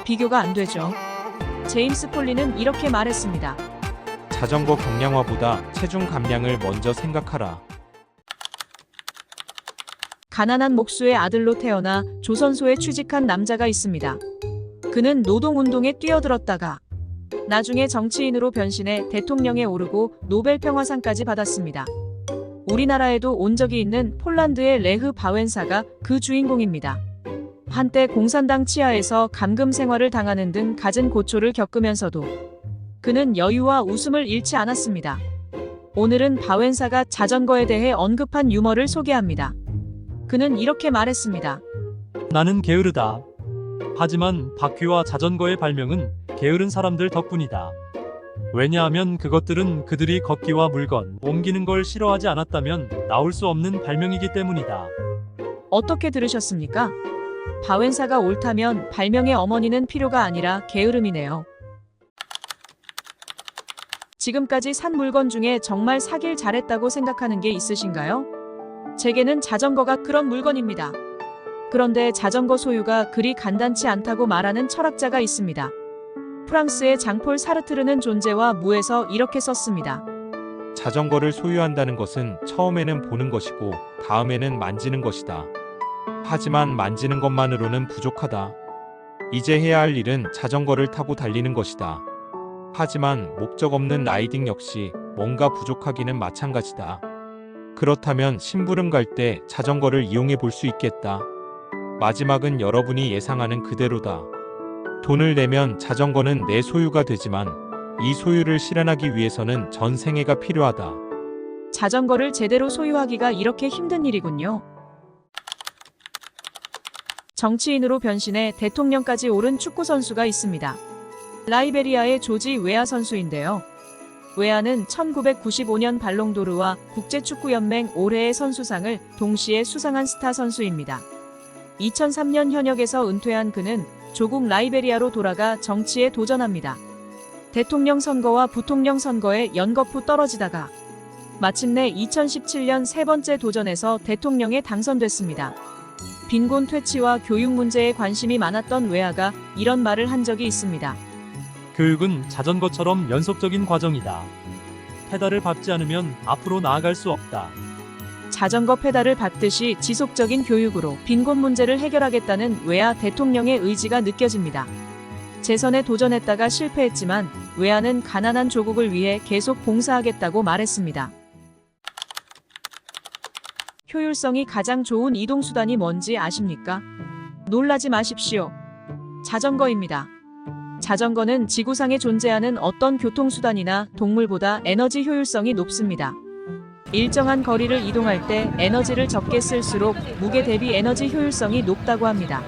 비교가 안 되죠. 제임스 폴리는 이렇게 말했습니다. 자전거 경량화보다 체중 감량을 먼저 생각하라. 가난한 목수의 아들로 태어나 조선소에 취직한 남자가 있습니다. 그는 노동운동에 뛰어들었다가 나중에 정치인으로 변신해 대통령에 오르고 노벨 평화상까지 받았습니다. 우리나라에도 온 적이 있는 폴란드의 레흐 바웬사가 그 주인공입니다. 한때 공산당 치하에서 감금 생활을 당하는 등 갖은 고초를 겪으면서도 그는 여유와 웃음을 잃지 않았습니다. 오늘은 바웬사가 자전거에 대해 언급한 유머를 소개합니다. 그는 이렇게 말했습니다. 나는 게으르다. 하지만 바퀴와 자전거의 발명은 게으른 사람들 덕분이다. 왜냐하면 그것들은 그들이 걷기와 물건, 옮기는 걸 싫어하지 않았다면 나올 수 없는 발명이기 때문이다. 어떻게 들으셨습니까? 바웬사가 옳다면 발명의 어머니는 필요가 아니라 게으름이네요. 지금까지 산 물건 중에 정말 사길 잘했다고 생각하는 게 있으신가요? 제게는 자전거가 그런 물건입니다. 그런데 자전거 소유가 그리 간단치 않다고 말하는 철학자가 있습니다. 프랑스의 장폴 사르트르는 존재와 무에서 이렇게 썼습니다. 자전거를 소유한다는 것은 처음에는 보는 것이고 다음에는 만지는 것이다. 하지만 만지는 것만으로는 부족하다. 이제 해야 할 일은 자전거를 타고 달리는 것이다. 하지만 목적 없는 라이딩 역시 뭔가 부족하기는 마찬가지다. 그렇다면 심부름 갈 때 자전거를 이용해 볼 수 있겠다. 마지막은 여러분이 예상하는 그대로다. 돈을 내면 자전거는 내 소유가 되지만 이 소유를 실현하기 위해서는 전 생애가 필요하다. 자전거를 제대로 소유하기가 이렇게 힘든 일이군요. 정치인으로 변신해 대통령까지 오른 축구 선수가 있습니다. 라이베리아의 조지 웨아 선수인데요. 웨아는 1995년 발롱도르와 국제축구연맹 올해의 선수상을 동시에 수상한 스타 선수입니다. 2003년 현역에서 은퇴한 그는 조국 라이베리아로 돌아가 정치에 도전합니다. 대통령 선거와 부통령 선거에 연거푸 떨어지다가 마침내 2017년 세 번째 도전에서 대통령에 당선됐습니다. 빈곤 퇴치와 교육 문제에 관심이 많았던 웨아가 이런 말을 한 적이 있습니다. 교육은 자전거처럼 연속적인 과정이다. 페달을 밟지 않으면 앞으로 나아갈 수 없다. 자전거 페달을 밟듯이 지속적인 교육으로 빈곤 문제를 해결하겠다는 웨아 대통령의 의지가 느껴집니다. 재선에 도전했다가 실패했지만 웨아는 가난한 조국을 위해 계속 봉사하겠다고 말했습니다. 효율성이 가장 좋은 이동수단이 뭔지 아십니까? 놀라지 마십시오. 자전거입니다. 자전거는 지구상에 존재하는 어떤 교통수단이나 동물보다 에너지 효율성이 높습니다. 일정한 거리를 이동할 때 에너지를 적게 쓸수록 무게 대비 에너지 효율성이 높다고 합니다.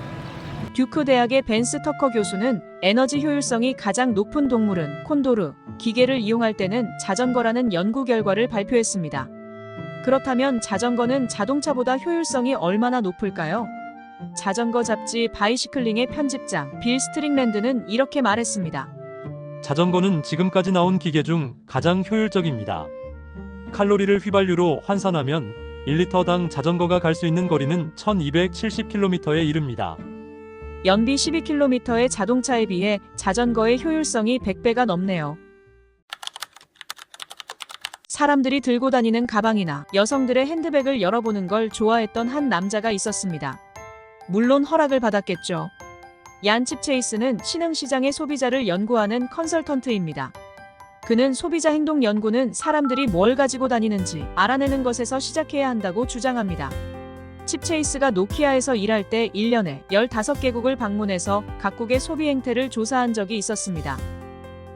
듀크 대학의 벤스 터커 교수는 에너지 효율성이 가장 높은 동물은 콘도르, 기계를 이용할 때는 자전거라는 연구 결과를 발표했습니다. 그렇다면 자전거는 자동차보다 효율성이 얼마나 높을까요? 자전거 잡지 바이시클링의 편집장 빌 스트링랜드는 이렇게 말했습니다. 자전거는 지금까지 나온 기계 중 가장 효율적입니다. 칼로리를 휘발유로 환산하면 1리터당 자전거가 갈 수 있는 거리는 1270km에 이릅니다. 연비 12km의 자동차에 비해 자전거의 효율성이 100배가 넘네요. 사람들이 들고 다니는 가방이나 여성들의 핸드백을 열어보는 걸 좋아했던 한 남자가 있었습니다. 물론 허락을 받았겠죠. 얀 칩체이스는 신흥시장의 소비자를 연구하는 컨설턴트입니다. 그는 소비자 행동 연구는 사람들이 뭘 가지고 다니는지 알아내는 것에서 시작해야 한다고 주장합니다. 칩체이스가 노키아에서 일할 때 1년에 15개국을 방문해서 각국의 소비 행태를 조사한 적이 있었습니다.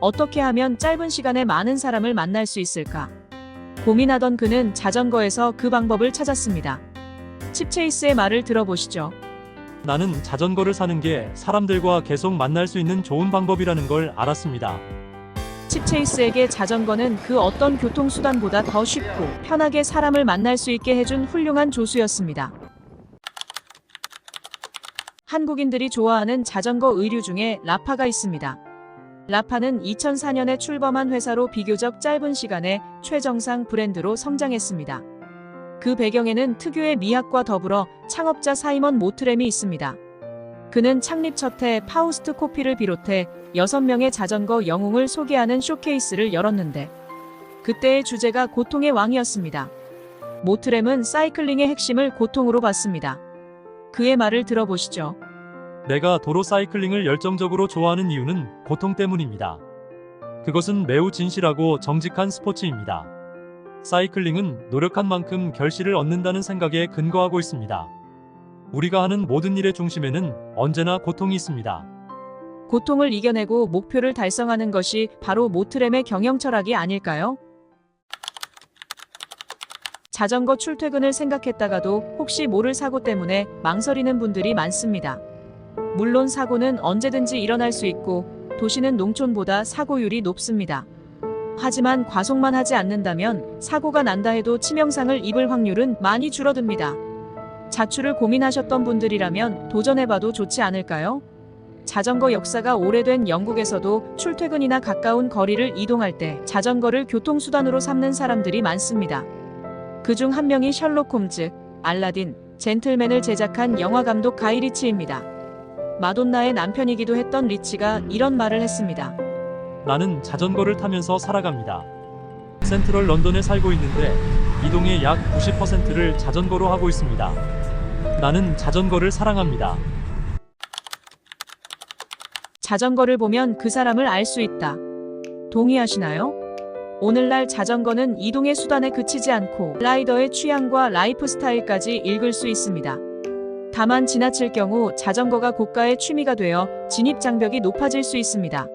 어떻게 하면 짧은 시간에 많은 사람을 만날 수 있을까? 고민하던 그는 자전거에서 그 방법을 찾았습니다. 칩체이스의 말을 들어보시죠. 나는 자전거를 사는 게 사람들과 계속 만날 수 있는 좋은 방법이라는 걸 알았습니다. 칩체이스에게 자전거는 그 어떤 교통수단보다 더 쉽고 편하게 사람을 만날 수 있게 해준 훌륭한 조수였습니다. 한국인들이 좋아하는 자전거 의류 중에 라파가 있습니다. 라파는 2004년에 출범한 회사로 비교적 짧은 시간에 최정상 브랜드로 성장했습니다. 그 배경에는 특유의 미학과 더불어 창업자 사이먼 모트램이 있습니다. 그는 창립 첫 해 파우스트 코피를 비롯해 6명의 자전거 영웅을 소개하는 쇼케이스를 열었는데 그때의 주제가 고통의 왕이었습니다. 모트램은 사이클링의 핵심을 고통으로 봤습니다. 그의 말을 들어보시죠. 내가 도로 사이클링을 열정적으로 좋아하는 이유는 고통 때문입니다. 그것은 매우 진실하고 정직한 스포츠입니다. 사이클링은 노력한 만큼 결실을 얻는다는 생각에 근거하고 있습니다. 우리가 하는 모든 일의 중심에는 언제나 고통이 있습니다. 고통을 이겨내고 목표를 달성하는 것이 바로 모트램의 경영 철학이 아닐까요? 자전거 출퇴근을 생각했다가도 혹시 모를 사고 때문에 망설이는 분들이 많습니다. 물론 사고는 언제든지 일어날 수 있고 도시는 농촌보다 사고율이 높습니다. 하지만 과속만 하지 않는다면 사고가 난다 해도 치명상을 입을 확률은 많이 줄어듭니다. 자출을 고민하셨던 분들이라면 도전해봐도 좋지 않을까요? 자전거 역사가 오래된 영국에서도 출퇴근이나 가까운 거리를 이동할 때 자전거를 교통수단으로 삼는 사람들이 많습니다. 그중 한 명이 셜록 홈즈, 알라딘, 젠틀맨을 제작한 영화감독 가이 리치입니다. 마돈나의 남편이기도 했던 리치가 이런 말을 했습니다. 나는 자전거를 타면서 살아갑니다. 센트럴 런던에 살고 있는데 이동의 약 90%를 자전거로 하고 있습니다. 나는 자전거를 사랑합니다. 자전거를 보면 그 사람을 알 수 있다. 동의하시나요? 오늘날 자전거는 이동의 수단에 그치지 않고 라이더의 취향과 라이프 스타일까지 읽을 수 있습니다. 다만 지나칠 경우 자전거가 고가의 취미가 되어 진입 장벽이 높아질 수 있습니다.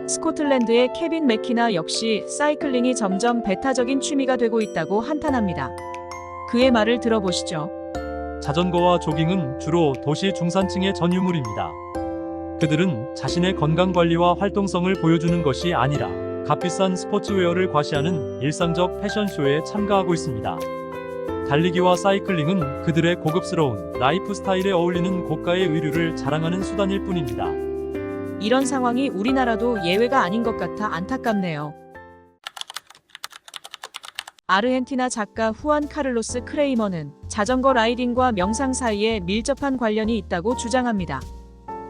스코틀랜드의 케빈 맥키나 역시 사이클링이 점점 배타적인 취미가 되고 있다고 한탄합니다. 그의 말을 들어보시죠. 자전거와 조깅은 주로 도시 중산층의 전유물입니다. 그들은 자신의 건강관리와 활동성을 보여주는 것이 아니라 값비싼 스포츠웨어를 과시하는 일상적 패션쇼에 참가하고 있습니다. 달리기와 사이클링은 그들의 고급스러운 라이프 스타일에 어울리는 고가의 의류를 자랑하는 수단일 뿐입니다. 이런 상황이 우리나라도 예외가 아닌 것 같아 안타깝네요. 아르헨티나 작가 후안 카를로스 크레이머는 자전거 라이딩과 명상 사이에 밀접한 관련이 있다고 주장합니다.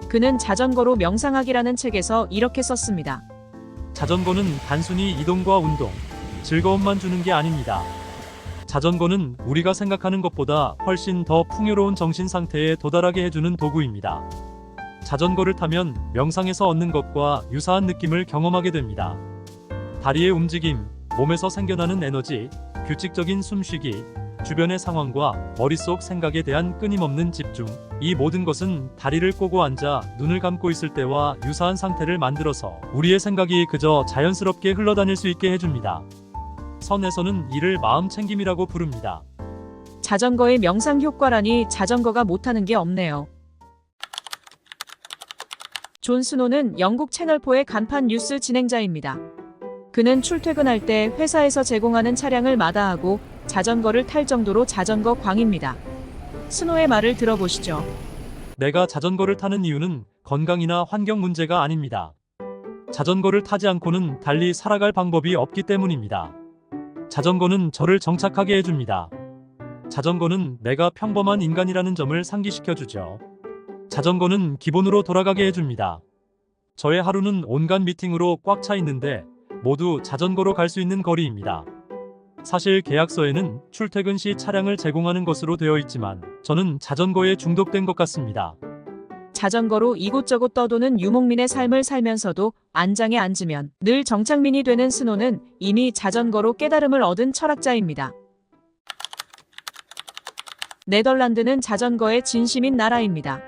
그는 자전거로 명상하기라는 책에서 이렇게 썼습니다. 자전거는 단순히 이동과 운동, 즐거움만 주는 게 아닙니다. 자전거는 우리가 생각하는 것보다 훨씬 더 풍요로운 정신 상태에 도달하게 해주는 도구입니다. 자전거를 타면 명상에서 얻는 것과 유사한 느낌을 경험하게 됩니다. 다리의 움직임, 몸에서 생겨나는 에너지, 규칙적인 숨쉬기, 주변의 상황과 머릿속 생각에 대한 끊임없는 집중, 이 모든 것은 다리를 꼬고 앉아 눈을 감고 있을 때와 유사한 상태를 만들어서 우리의 생각이 그저 자연스럽게 흘러다닐 수 있게 해줍니다. 선에서는 이를 마음 챙김이라고 부릅니다. 자전거의 명상 효과라니 자전거가 못하는 게 없네요. 존 스노는 영국 채널4의 간판 뉴스 진행자입니다. 그는 출퇴근할 때 회사에서 제공하는 차량을 마다하고 자전거를 탈 정도로 자전거 광입니다. 스노의 말을 들어보시죠. 내가 자전거를 타는 이유는 건강이나 환경 문제가 아닙니다. 자전거를 타지 않고는 달리 살아갈 방법이 없기 때문입니다. 자전거는 저를 정착하게 해줍니다. 자전거는 내가 평범한 인간이라는 점을 상기시켜주죠. 자전거는 기본으로 돌아가게 해줍니다. 저의 하루는 온갖 미팅으로 꽉 차 있는데 모두 자전거로 갈 수 있는 거리입니다. 사실 계약서에는 출퇴근 시 차량을 제공하는 것으로 되어 있지만 저는 자전거에 중독된 것 같습니다. 자전거로 이곳저곳 떠도는 유목민의 삶을 살면서도 안장에 앉으면 늘 정착민이 되는 스노는 이미 자전거로 깨달음을 얻은 철학자입니다. 네덜란드는 자전거의 진심인 나라입니다.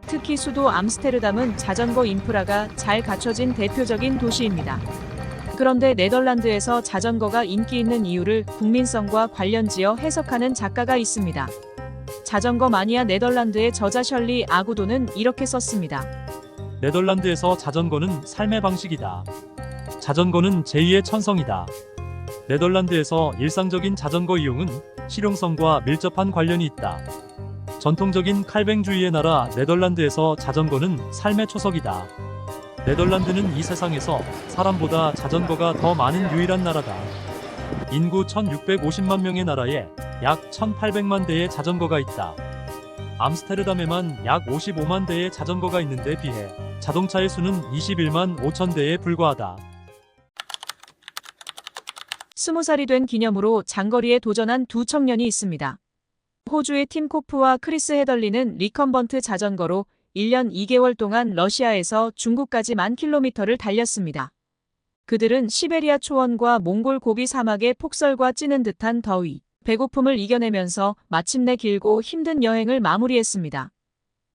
특히 수도 암스테르담은 자전거 인프라가 잘 갖춰진 대표적인 도시입니다. 그런데 네덜란드에서 자전거가 인기 있는 이유를 국민성과 관련지어 해석하는 작가가 있습니다. 자전거 마니아 네덜란드의 저자 셜리 아구도는 이렇게 썼습니다. 네덜란드에서 자전거는 삶의 방식이다. 자전거는 제2의 천성이다. 네덜란드에서 일상적인 자전거 이용은 실용성과 밀접한 관련이 있다. 전통적인 칼뱅주의의 나라 네덜란드에서 자전거는 삶의 초석이다. 네덜란드는 이 세상에서 사람보다 자전거가 더 많은 유일한 나라다. 인구 1650만 명의 나라에 약 1800만 대의 자전거가 있다. 암스테르담에만 약 55만 대의 자전거가 있는데 비해 자동차의 수는 21만 5천 대에 불과하다. 20살이 된 기념으로 장거리에 도전한 두 청년이 있습니다. 호주의 팀 코프와 크리스 헤덜리는 리컨번트 자전거로 1년 2개월 동안 러시아에서 중국까지 10,000km를 달렸습니다. 그들은 시베리아 초원과 몽골 고비 사막의 폭설과 찌는 듯한 더위, 배고픔을 이겨내면서 마침내 길고 힘든 여행을 마무리했습니다.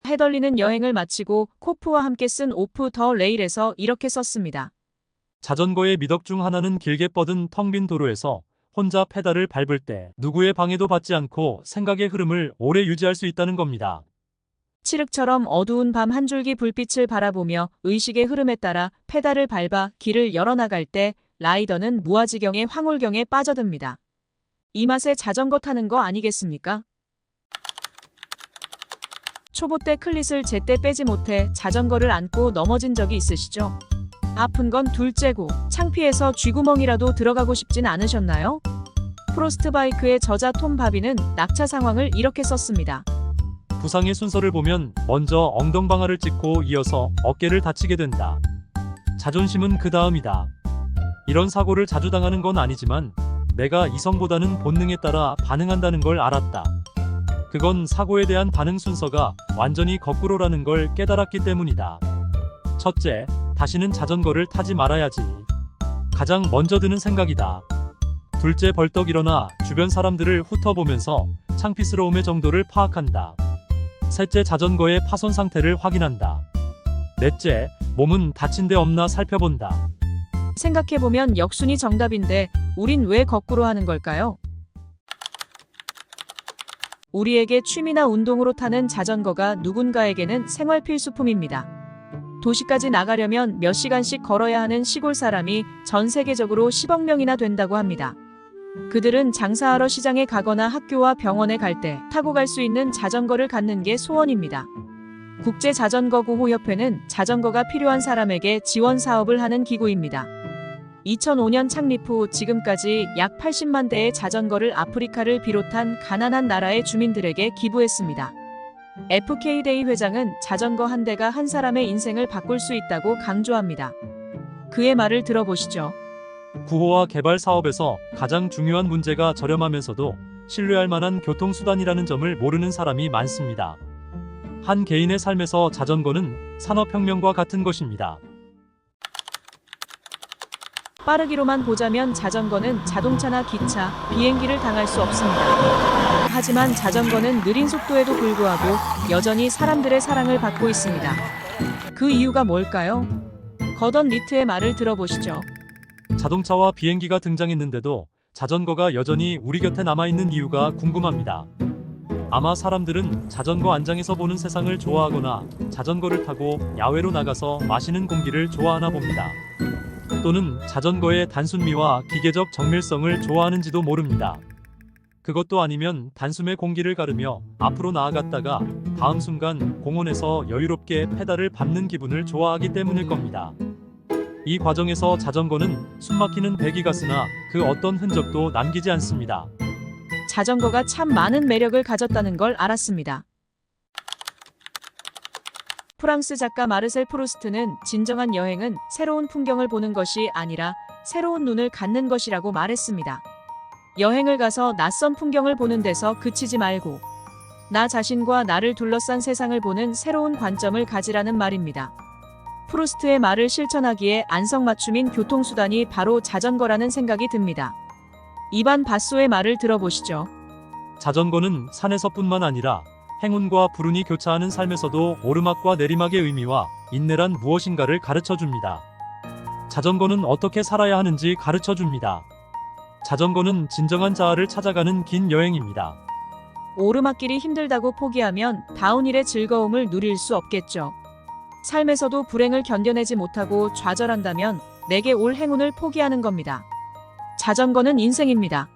헤덜리는 여행을 마치고 코프와 함께 쓴 오프 더 레일에서 이렇게 썼습니다. 자전거의 미덕 중 하나는 길게 뻗은 텅 빈 도로에서 혼자 페달을 밟을 때 누구의 방해도 받지 않고 생각의 흐름을 오래 유지할 수 있다는 겁니다. 칠흑처럼 어두운 밤 한 줄기 불빛을 바라보며 의식의 흐름에 따라 페달을 밟아 길을 열어나갈 때 라이더는 무아지경의 황홀경에 빠져듭니다. 이 맛에 자전거 타는 거 아니겠습니까? 초보 때 클릿을 제때 빼지 못해 자전거를 안고 넘어진 적이 있으시죠? 아픈 건 둘째고 창피해서 쥐구멍이라도 들어가고 싶진 않으셨나요? 프로스트바이크의 저자 톰 바비는 낙차 상황을 이렇게 썼습니다. 부상의 순서를 보면 먼저 엉덩방아를 찍고 이어서 어깨를 다치게 된다. 자존심은 그 다음이다. 이런 사고를 자주 당하는 건 아니지만 내가 이성보다는 본능에 따라 반응한다는 걸 알았다. 그건 사고에 대한 반응 순서가 완전히 거꾸로라는 걸 깨달았기 때문이다. 첫째, 다시는 자전거를 타지 말아야지. 가장 먼저 드는 생각이다. 둘째, 벌떡 일어나 주변 사람들을 훑어보면서 창피스러움의 정도를 파악한다. 셋째, 자전거의 파손 상태를 확인한다. 넷째, 몸은 다친 데 없나 살펴본다. 생각해보면 역순이 정답인데 우린 왜 거꾸로 하는 걸까요? 우리에게 취미나 운동으로 타는 자전거가 누군가에게는 생활 필수품입니다. 도시까지 나가려면 몇 시간씩 걸어야 하는 시골 사람이 전 세계적으로 10억 명이나 된다고 합니다. 그들은 장사하러 시장에 가거나 학교와 병원에 갈 때 타고 갈 수 있는 자전거를 갖는 게 소원입니다. 국제자전거구호협회는 자전거가 필요한 사람에게 지원 사업을 하는 기구입니다. 2005년 창립 후 지금까지 약 80만 대의 자전거를 아프리카를 비롯한 가난한 나라의 주민들에게 기부했습니다. FK데이 회장은 자전거 한 대가 한 사람의 인생을 바꿀 수 있다고 강조합니다. 그의 말을 들어보시죠. 구호와 개발 사업에서 가장 중요한 문제가 저렴하면서도 신뢰할 만한 교통수단이라는 점을 모르는 사람이 많습니다. 한 개인의 삶에서 자전거는 산업혁명과 같은 것입니다. 빠르기로만 보자면 자전거는 자동차나 기차, 비행기를 당할 수 없습니다. 하지만 자전거는 느린 속도에도 불구하고 여전히 사람들의 사랑을 받고 있습니다. 그 이유가 뭘까요? 거던 리트의 말을 들어보시죠. 자동차와 비행기가 등장했는데도 자전거가 여전히 우리 곁에 남아있는 이유가 궁금합니다. 아마 사람들은 자전거 안장에서 보는 세상을 좋아하거나 자전거를 타고 야외로 나가서 마시는 공기를 좋아하나 봅니다. 또는 자전거의 단순미와 기계적 정밀성을 좋아하는지도 모릅니다. 그것도 아니면 단숨에 공기를 가르며 앞으로 나아갔다가 다음 순간 공원에서 여유롭게 페달을 밟는 기분을 좋아하기 때문일 겁니다. 이 과정에서 자전거는 숨막히는 배기가 쓰나 그 어떤 흔적도 남기지 않습니다. 자전거가 참 많은 매력을 가졌다는 걸 알았습니다. 프랑스 작가 마르셀 프루스트는 진정한 여행은 새로운 풍경을 보는 것이 아니라 새로운 눈을 갖는 것이라고 말했습니다. 여행을 가서 낯선 풍경을 보는 데서 그치지 말고 나 자신과 나를 둘러싼 세상을 보는 새로운 관점을 가지라는 말입니다. 프루스트의 말을 실천하기에 안성맞춤인 교통수단이 바로 자전거라는 생각이 듭니다. 이반 바소의 말을 들어보시죠. 자전거는 산에서뿐만 아니라 행운과 불운이 교차하는 삶에서도 오르막과 내리막의 의미와 인내란 무엇인가를 가르쳐줍니다. 자전거는 어떻게 살아야 하는지 가르쳐줍니다. 자전거는 진정한 자아를 찾아가는 긴 여행입니다. 오르막길이 힘들다고 포기하면 다운힐의 즐거움을 누릴 수 없겠죠. 삶에서도 불행을 견뎌내지 못하고 좌절한다면 내게 올 행운을 포기하는 겁니다. 자전거는 인생입니다.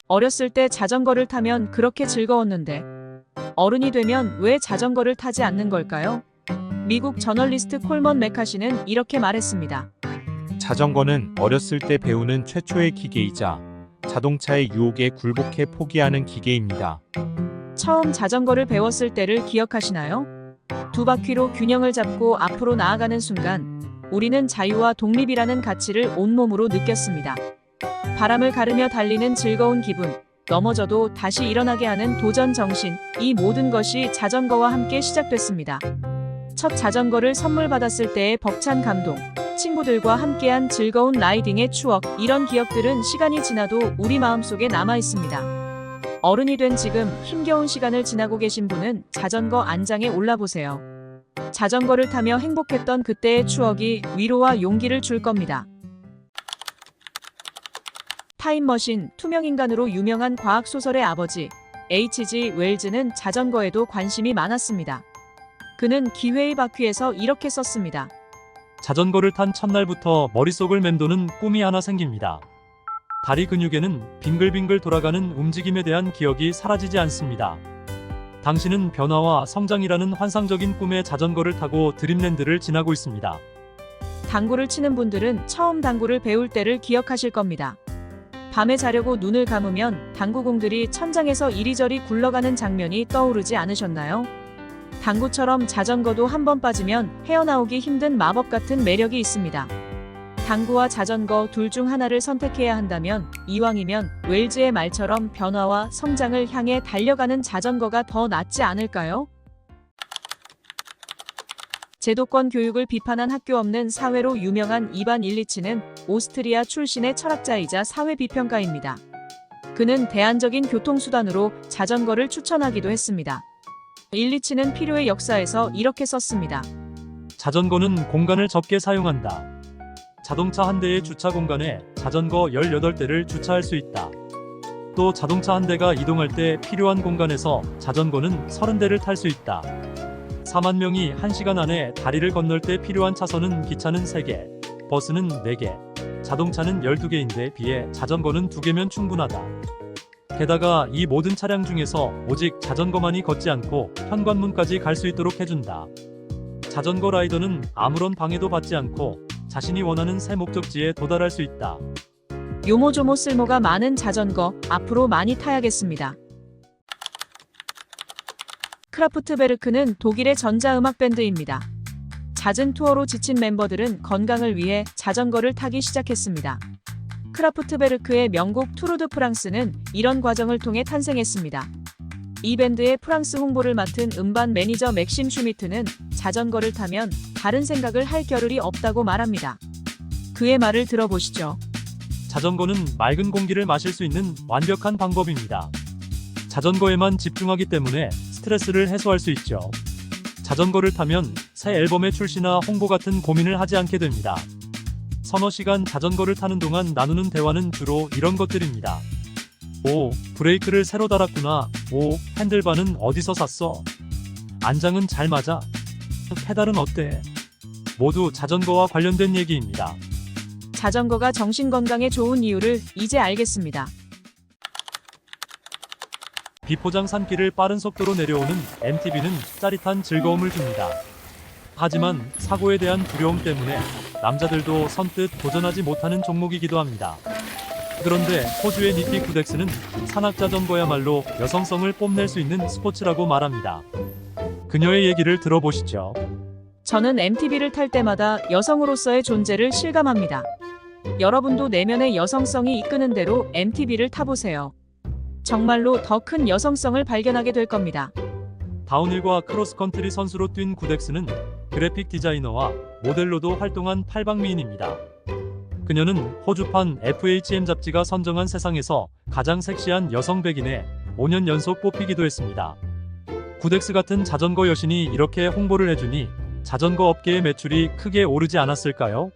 어렸을 때 자전거를 타면 그렇게 즐거웠는데 어른이 되면 왜 자전거를 타지 않는 걸까요? 미국 저널리스트 콜먼 메카시는 이렇게 말했습니다. 자전거는 어렸을 때 배우는 최초의 기계이자 자동차의 유혹에 굴복해 포기하는 기계입니다. 처음 자전거를 배웠을 때를 기억하시나요? 두 바퀴로 균형을 잡고 앞으로 나아가는 순간 우리는 자유와 독립이라는 가치를 온몸으로 느꼈습니다. 바람을 가르며 달리는 즐거운 기분, 넘어져도 다시 일어나게 하는 도전 정신, 이 모든 것이 자전거와 함께 시작됐습니다. 첫 자전거를 선물 받았을 때의 벅찬 감동, 친구들과 함께한 즐거운 라이딩의 추억, 이런 기억들은 시간이 지나도 우리 마음속에 남아 있습니다. 어른이 된 지금 힘겨운 시간을 지나고 계신 분은 자전거 안장에 올라보세요. 자전거를 타며 행복했던 그때의 추억이 위로와 용기를 줄 겁니다. 타임머신, 투명인간으로 유명한 과학소설의 아버지 H.G. 웰즈는 자전거에도 관심이 많았습니다. 그는 기회의 바퀴에서 이렇게 썼습니다. 자전거를 탄 첫날부터 머릿속을 맴도는 꿈이 하나 생깁니다. 다리 근육에는 빙글빙글 돌아가는 움직임에 대한 기억이 사라지지 않습니다. 당신은 변화와 성장이라는 환상적인 꿈의 자전거를 타고 드림랜드를 지나고 있습니다. 당구를 치는 분들은 처음 당구를 배울 때를 기억하실 겁니다. 밤에 자려고 눈을 감으면 당구공들이 천장에서 이리저리 굴러가는 장면이 떠오르지 않으셨나요? 당구처럼 자전거도 한번 빠지면 헤어나오기 힘든 마법 같은 매력이 있습니다. 당구와 자전거 둘 중 하나를 선택해야 한다면 이왕이면 웰즈의 말처럼 변화와 성장을 향해 달려가는 자전거가 더 낫지 않을까요? 제도권 교육을 비판한 학교 없는 사회로 유명한 이반 일리치는 오스트리아 출신의 철학자이자 사회비평가입니다. 그는 대안적인 교통수단으로 자전거를 추천하기도 했습니다. 일리치는 필요의 역사에서 이렇게 썼습니다. 자전거는 공간을 적게 사용한다. 자동차 한 대의 주차 공간에 자전거 18대를 주차할 수 있다. 또 자동차 한 대가 이동할 때 필요한 공간에서 자전거는 30대를 탈 수 있다. 4만 명이 1시간 안에 다리를 건널 때 필요한 차선은 기차는 3개, 버스는 4개, 자동차는 12개인데 비해 자전거는 2개면 충분하다. 게다가 이 모든 차량 중에서 오직 자전거만이 걷지 않고 현관문까지 갈 수 있도록 해준다. 자전거 라이더는 아무런 방해도 받지 않고 자신이 원하는 새 목적지에 도달할 수 있다. 요모조모 쓸모가 많은 자전거, 앞으로 많이 타야겠습니다. 크라프트베르크는 독일의 전자음악 밴드입니다. 잦은 투어로 지친 멤버들은 건강을 위해 자전거를 타기 시작했습니다. 크라프트베르크의 명곡 투르 드 프랑스는 이런 과정을 통해 탄생했습니다. 이 밴드의 프랑스 홍보를 맡은 음반 매니저 맥심 슈미트는 자전거를 타면 다른 생각을 할 겨를이 없다고 말합니다. 그의 말을 들어보시죠. 자전거는 맑은 공기를 마실 수 있는 완벽한 방법입니다. 자전거에만 집중하기 때문에 스트레스를 해소할 수 있죠. 자전거를 타면 새 앨범의 출시나 홍보 같은 고민을 하지 않게 됩니다. 서너 시간 자전거를 타는 동안 나누는 대화는 주로 이런 것들입니다. 오, 브레이크를 새로 달았구나. 오, 핸들바는 어디서 샀어? 안장은 잘 맞아? 페달은 어때? 모두 자전거와 관련된 얘기입니다. 자전거가 정신건강에 좋은 이유를 이제 알겠습니다. 비포장 산길을 빠른 속도로 내려오는 MTB는 짜릿한 즐거움을 줍니다. 하지만 사고에 대한 두려움 때문에 남자들도 선뜻 도전하지 못하는 종목이기도 합니다. 그런데 호주의 니키 구덱스는 산악자전거야말로 여성성을 뽐낼 수 있는 스포츠라고 말합니다. 그녀의 얘기를 들어보시죠. 저는 MTB를 탈 때마다 여성으로서의 존재를 실감합니다. 여러분도 내면의 여성성이 이끄는 대로 MTB를 타보세요. 정말로 더 큰 여성성을 발견하게 될 겁니다. 다운힐과 크로스컨트리 선수로 뛴 구덱스는 그래픽 디자이너와 모델로도 활동한 팔방미인입니다. 그녀는 호주판 FHM 잡지가 선정한 세상에서 가장 섹시한 여성 100인에 5년 연속 뽑히기도 했습니다. 구덱스 같은 자전거 여신이 이렇게 홍보를 해주니 자전거 업계의 매출이 크게 오르지 않았을까요?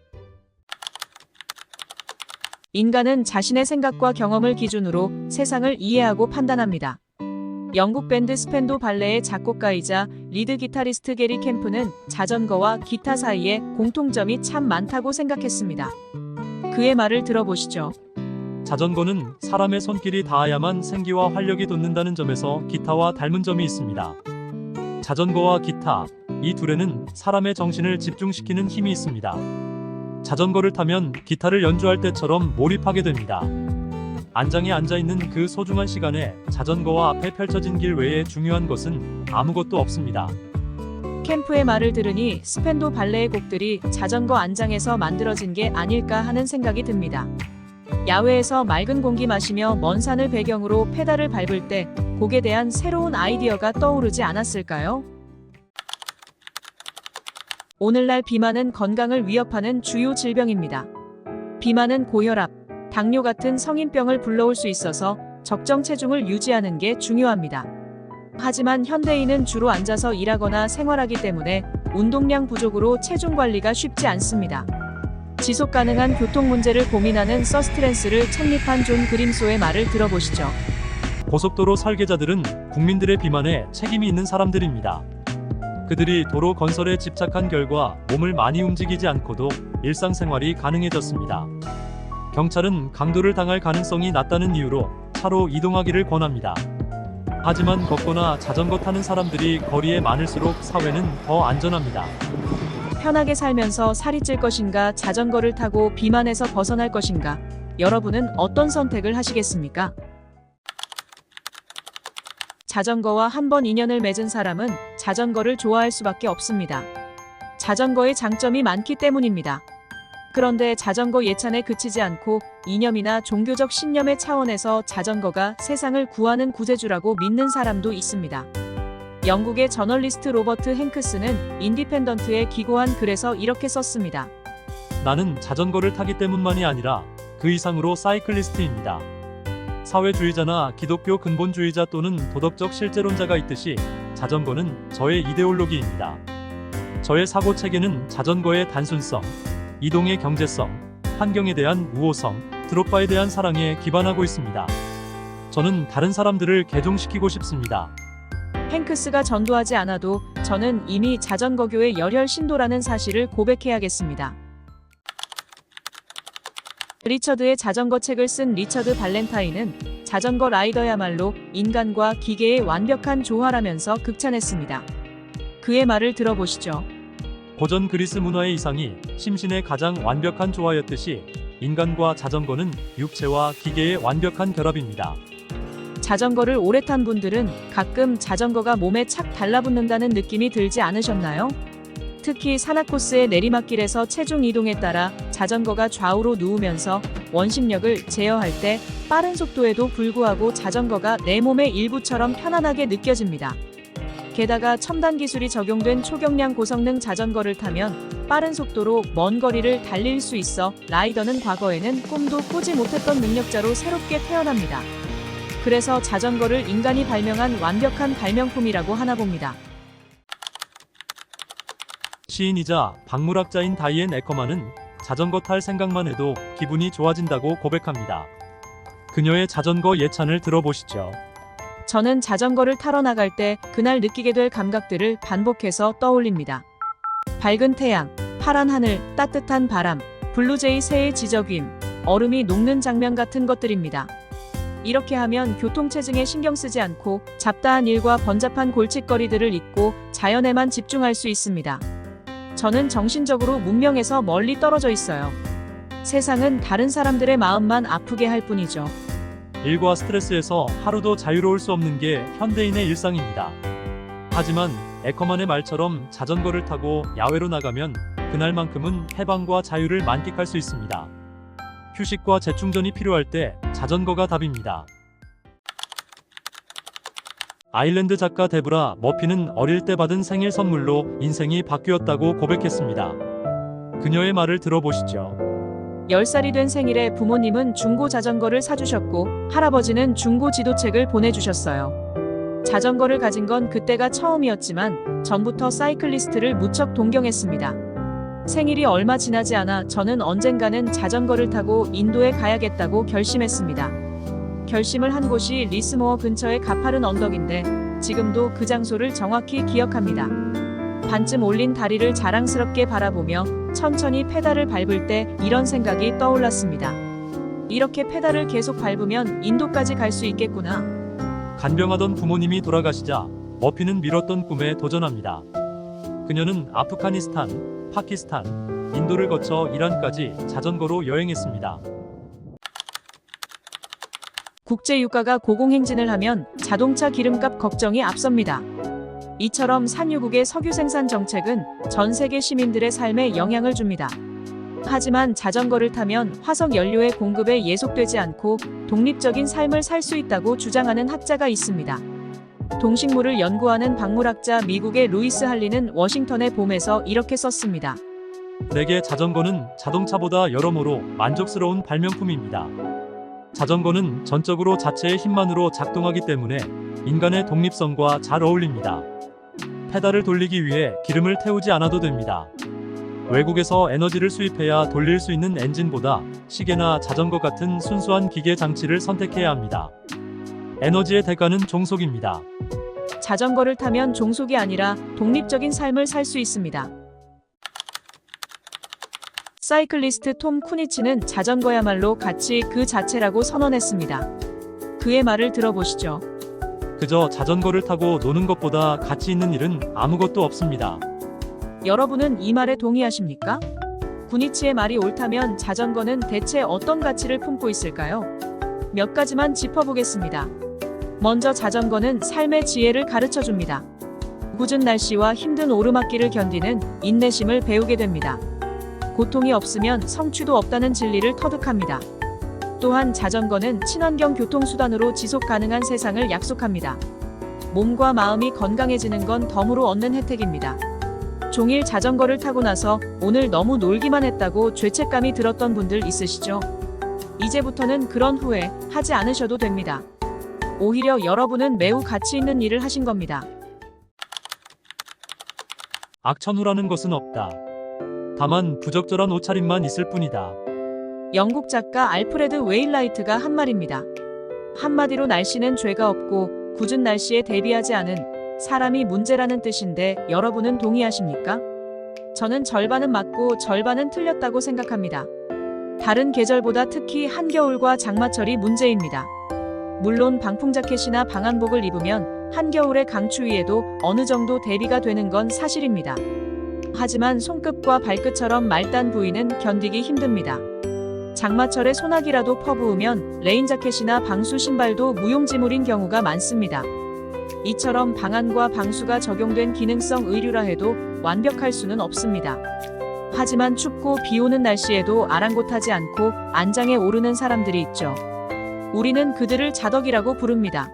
인간은 자신의 생각과 경험을 기준으로 세상을 이해하고 판단합니다. 영국 밴드 스펜도 발레의 작곡가이자 리드 기타리스트 게리 캠프는 자전거와 기타 사이에 공통점이 참 많다고 생각했습니다. 그의 말을 들어보시죠. 자전거는 사람의 손길이 닿아야만 생기와 활력이 돋는다는 점에서 기타와 닮은 점이 있습니다. 자전거와 기타, 이 둘에는 사람의 정신을 집중시키는 힘이 있습니다. 자전거를 타면 기타를 연주할 때처럼 몰입하게 됩니다. 안장에 앉아있는 그 소중한 시간에 자전거와 앞에 펼쳐진 길 외에 중요한 것은 아무것도 없습니다. 캠프의 말을 들으니 스펜도 발레의 곡들이 자전거 안장에서 만들어진 게 아닐까 하는 생각이 듭니다. 야외에서 맑은 공기 마시며 먼 산을 배경으로 페달을 밟을 때 곡에 대한 새로운 아이디어가 떠오르지 않았을까요? 오늘날 비만은 건강을 위협하는 주요 질병입니다. 비만은 고혈압, 당뇨 같은 성인병을 불러올 수 있어서 적정 체중을 유지하는 게 중요합니다. 하지만 현대인은 주로 앉아서 일하거나 생활하기 때문에 운동량 부족으로 체중 관리가 쉽지 않습니다. 지속 가능한 교통 문제를 고민하는 서스트랜스를 창립한 존 그림소의 말을 들어보시죠. 고속도로 설계자들은 국민들의 비만에 책임이 있는 사람들입니다. 그들이 도로 건설에 집착한 결과 몸을 많이 움직이지 않고도 일상생활이 가능해졌습니다. 경찰은 강도를 당할 가능성이 낮다는 이유로 차로 이동하기를 권합니다. 하지만 걷거나 자전거 타는 사람들이 거리에 많을수록 사회는 더 안전합니다. 편하게 살면서 살이 찔 것인가, 자전거를 타고 비만에서 벗어날 것인가, 여러분은 어떤 선택을 하시겠습니까? 자전거와 한 번 인연을 맺은 사람은 자전거를 좋아할 수밖에 없습니다. 자전거의 장점이 많기 때문입니다. 그런데 자전거 예찬에 그치지 않고 이념이나 종교적 신념의 차원에서 자전거가 세상을 구하는 구세주라고 믿는 사람도 있습니다. 영국의 저널리스트 로버트 행크스는 인디펜던트에 기고한 글에서 이렇게 썼습니다. 나는 자전거를 타기 때문만이 아니라 그 이상으로 사이클리스트입니다. 사회주의자나 기독교 근본주의자 또는 도덕적 실제론자가 있듯이 자전거는 저의 이데올로기입니다. 저의 사고 체계는 자전거의 단순성, 이동의 경제성, 환경에 대한 우호성, 드롭바에 대한 사랑에 기반하고 있습니다. 저는 다른 사람들을 개종시키고 싶습니다. 행크스가 전도하지 않아도 저는 이미 자전거교의 열혈 신도라는 사실을 고백해야겠습니다. 리처드의 자전거 책을 쓴 리처드 발렌타인은 자전거 라이더야말로 인간과 기계의 완벽한 조화라면서 극찬했습니다. 그의 말을 들어보시죠. 고전 그리스 문화의 이상이 심신의 가장 완벽한 조화였듯이 인간과 자전거는 육체와 기계의 완벽한 결합입니다. 자전거를 오래 탄 분들은 가끔 자전거가 몸에 착 달라붙는다는 느낌이 들지 않으셨나요? 특히 산악코스의 내리막길에서 체중 이동에 따라 자전거가 좌우로 누우면서 원심력을 제어할 때 빠른 속도에도 불구하고 자전거가 내 몸의 일부처럼 편안하게 느껴집니다. 게다가 첨단 기술이 적용된 초경량 고성능 자전거를 타면 빠른 속도로 먼 거리를 달릴 수 있어 라이더는 과거에는 꿈도 꾸지 못했던 능력자로 새롭게 태어납니다. 그래서 자전거를 인간이 발명한 완벽한 발명품이라고 하나 봅니다. 시인이자 박물학자인 다이앤 에커만은 자전거 탈 생각만 해도 기분이 좋아진다고 고백합니다. 그녀의 자전거 예찬을 들어보시죠. 저는 자전거를 타러 나갈 때 그날 느끼게 될 감각들을 반복해서 떠올립니다. 밝은 태양, 파란 하늘, 따뜻한 바람, 블루제이 새의 지저귀임, 얼음이 녹는 장면 같은 것들입니다. 이렇게 하면 교통체증에 신경 쓰지 않고 잡다한 일과 번잡한 골칫거리들을 잊고 자연에만 집중할 수 있습니다. 저는 정신적으로 문명에서 멀리 떨어져 있어요. 세상은 다른 사람들의 마음만 아프게 할 뿐이죠. 일과 스트레스에서 하루도 자유로울 수 없는 게 현대인의 일상입니다. 하지만 에커만의 말처럼 자전거를 타고 야외로 나가면 그날만큼은 해방과 자유를 만끽할 수 있습니다. 휴식과 재충전이 필요할 때 자전거가 답입니다. 아일랜드 작가 데브라 머피는 어릴 때 받은 생일 선물로 인생이 바뀌었다고 고백했습니다. 그녀의 말을 들어보시죠. 10살이 된 생일에 부모님은 중고 자전거를 사주셨고 할아버지는 중고 지도책을 보내주셨어요. 자전거를 가진 건 그때가 처음이었지만 전부터 사이클리스트를 무척 동경했습니다. 생일이 얼마 지나지 않아 저는 언젠가는 자전거를 타고 인도에 가야겠다고 결심했습니다. 결심을 한 곳이 리스모어 근처의 가파른 언덕인데 지금도 그 장소를 정확히 기억합니다. 반쯤 올린 다리를 자랑스럽게 바라보며 천천히 페달을 밟을 때 이런 생각이 떠올랐습니다. 이렇게 페달을 계속 밟으면 인도까지 갈 수 있겠구나. 간병하던 부모님이 돌아가시자 머피는 미뤘던 꿈에 도전합니다. 그녀는 아프가니스탄, 파키스탄, 인도를 거쳐 이란까지 자전거로 여행했습니다. 국제 유가가 고공행진을 하면 자동차 기름값 걱정이 앞섭니다. 이처럼 산유국의 석유 생산 정책은 전 세계 시민들의 삶에 영향을 줍니다. 하지만 자전거를 타면 화석 연료의 공급에 예속되지 않고 독립적인 삶을 살 수 있다고 주장하는 학자가 있습니다. 동식물을 연구하는 박물학자 미국의 루이스 할리는 워싱턴의 봄에서 이렇게 썼습니다. 내게 자전거는 자동차보다 여러모로 만족스러운 발명품입니다. 자전거는 전적으로 자체의 힘만으로 작동하기 때문에 인간의 독립성과 잘 어울립니다. 페달을 돌리기 위해 기름을 태우지 않아도 됩니다. 외국에서 에너지를 수입해야 돌릴 수 있는 엔진보다 시계나 자전거 같은 순수한 기계 장치를 선택해야 합니다. 에너지의 대가는 종속입니다. 자전거를 타면 종속이 아니라 독립적인 삶을 살 수 있습니다. 사이클리스트 톰 쿠니치는 자전거야말로 가치 그 자체라고 선언했습니다. 그의 말을 들어보시죠. 그저 자전거를 타고 노는 것보다 가치 있는 일은 아무것도 없습니다. 여러분은 이 말에 동의하십니까? 구니치의 말이 옳다면 자전거는 대체 어떤 가치를 품고 있을까요? 몇 가지만 짚어보겠습니다. 먼저 자전거는 삶의 지혜를 가르쳐줍니다. 궂은 날씨와 힘든 오르막길을 견디는 인내심을 배우게 됩니다. 고통이 없으면 성취도 없다는 진리를 터득합니다. 또한 자전거는 친환경 교통수단으로 지속 가능한 세상을 약속합니다. 몸과 마음이 건강해지는 건 덤으로 얻는 혜택입니다. 종일 자전거를 타고 나서 오늘 너무 놀기만 했다고 죄책감이 들었던 분들 있으시죠? 이제부터는 그런 후회 하지 않으셔도 됩니다. 오히려 여러분은 매우 가치 있는 일을 하신 겁니다. 악천후라는 것은 없다. 다만 부적절한 옷차림만 있을 뿐이다. 영국 작가 알프레드 웨일라이트가 한 말입니다. 한마디로 날씨는 죄가 없고 궂은 날씨에 대비하지 않은 사람이 문제라는 뜻인데 여러분은 동의하십니까? 저는 절반은 맞고 절반은 틀렸다고 생각합니다. 다른 계절보다 특히 한겨울과 장마철이 문제입니다. 물론 방풍 자켓이나 방한복을 입으면 한겨울의 강추위에도 어느 정도 대비가 되는 건 사실입니다. 하지만 손끝과 발끝처럼 말단 부위는 견디기 힘듭니다. 장마철에 소나기라도 퍼부으면 레인 자켓이나 방수 신발도 무용지물인 경우가 많습니다. 이처럼 방한과 방수가 적용된 기능성 의류라 해도 완벽할 수는 없습니다. 하지만 춥고 비 오는 날씨에도 아랑곳하지 않고 안장에 오르는 사람들이 있죠. 우리는 그들을 자덕이라고 부릅니다.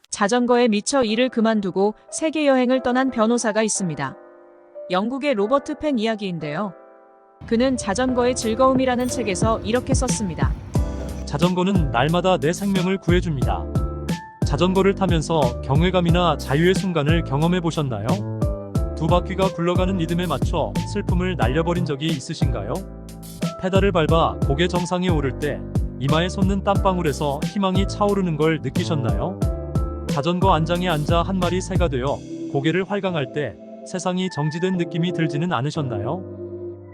자전거에 미쳐 일을 그만두고 세계 여행을 떠난 변호사가 있습니다. 영국의 로버트 펜 이야기인데요. 그는 자전거의 즐거움이라는 책에서 이렇게 썼습니다. 자전거는 날마다 내 생명을 구해줍니다. 자전거를 타면서 경외감이나 자유의 순간을 경험해 보셨나요? 두 바퀴가 굴러가는 리듬에 맞춰 슬픔을 날려버린 적이 있으신가요? 페달을 밟아 고개 정상에 오를 때 이마에 솟는 땀방울에서 희망이 차오르는 걸 느끼셨나요? 자전거 안장에 앉아 한 마리 새가 되어 고개를 활강할 때 세상이 정지된 느낌이 들지는 않으셨나요?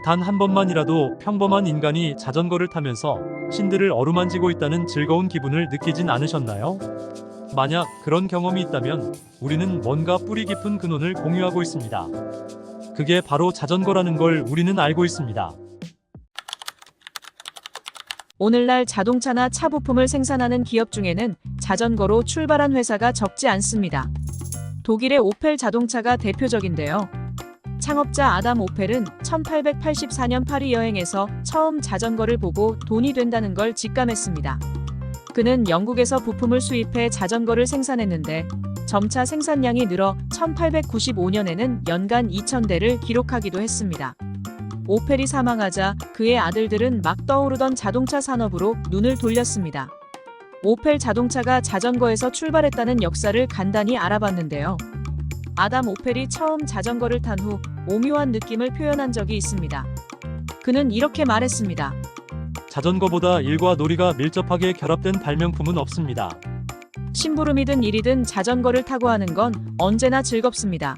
단 한 번만이라도 평범한 인간이 자전거를 타면서 신들을 어루만지고 있다는 즐거운 기분을 느끼진 않으셨나요? 만약 그런 경험이 있다면 우리는 뭔가 뿌리 깊은 근원을 공유하고 있습니다. 그게 바로 자전거라는 걸 우리는 알고 있습니다. 오늘날 자동차나 차 부품을 생산하는 기업 중에는 자전거로 출발한 회사가 적지 않습니다. 독일의 오펠 자동차가 대표적인데요. 창업자 아담 오펠은 1884년 파리 여행에서 처음 자전거를 보고 돈이 된다는 걸 직감했습니다. 그는 영국에서 부품을 수입해 자전거를 생산했는데 점차 생산량이 늘어 1895년에는 연간 2,000대를 기록하기도 했습니다. 오펠이 사망하자 그의 아들들은 막 떠오르던 자동차 산업으로 눈을 돌렸습니다. 오펠 자동차가 자전거에서 출발했다는 역사를 간단히 알아봤는데요. 아담 오펠이 처음 자전거를 탄 후 오묘한 느낌을 표현한 적이 있습니다. 그는 이렇게 말했습니다. 자전거보다 일과 놀이가 밀접하게 결합된 발명품은 없습니다. 심부름이든 일이든 자전거를 타고 하는 건 언제나 즐겁습니다.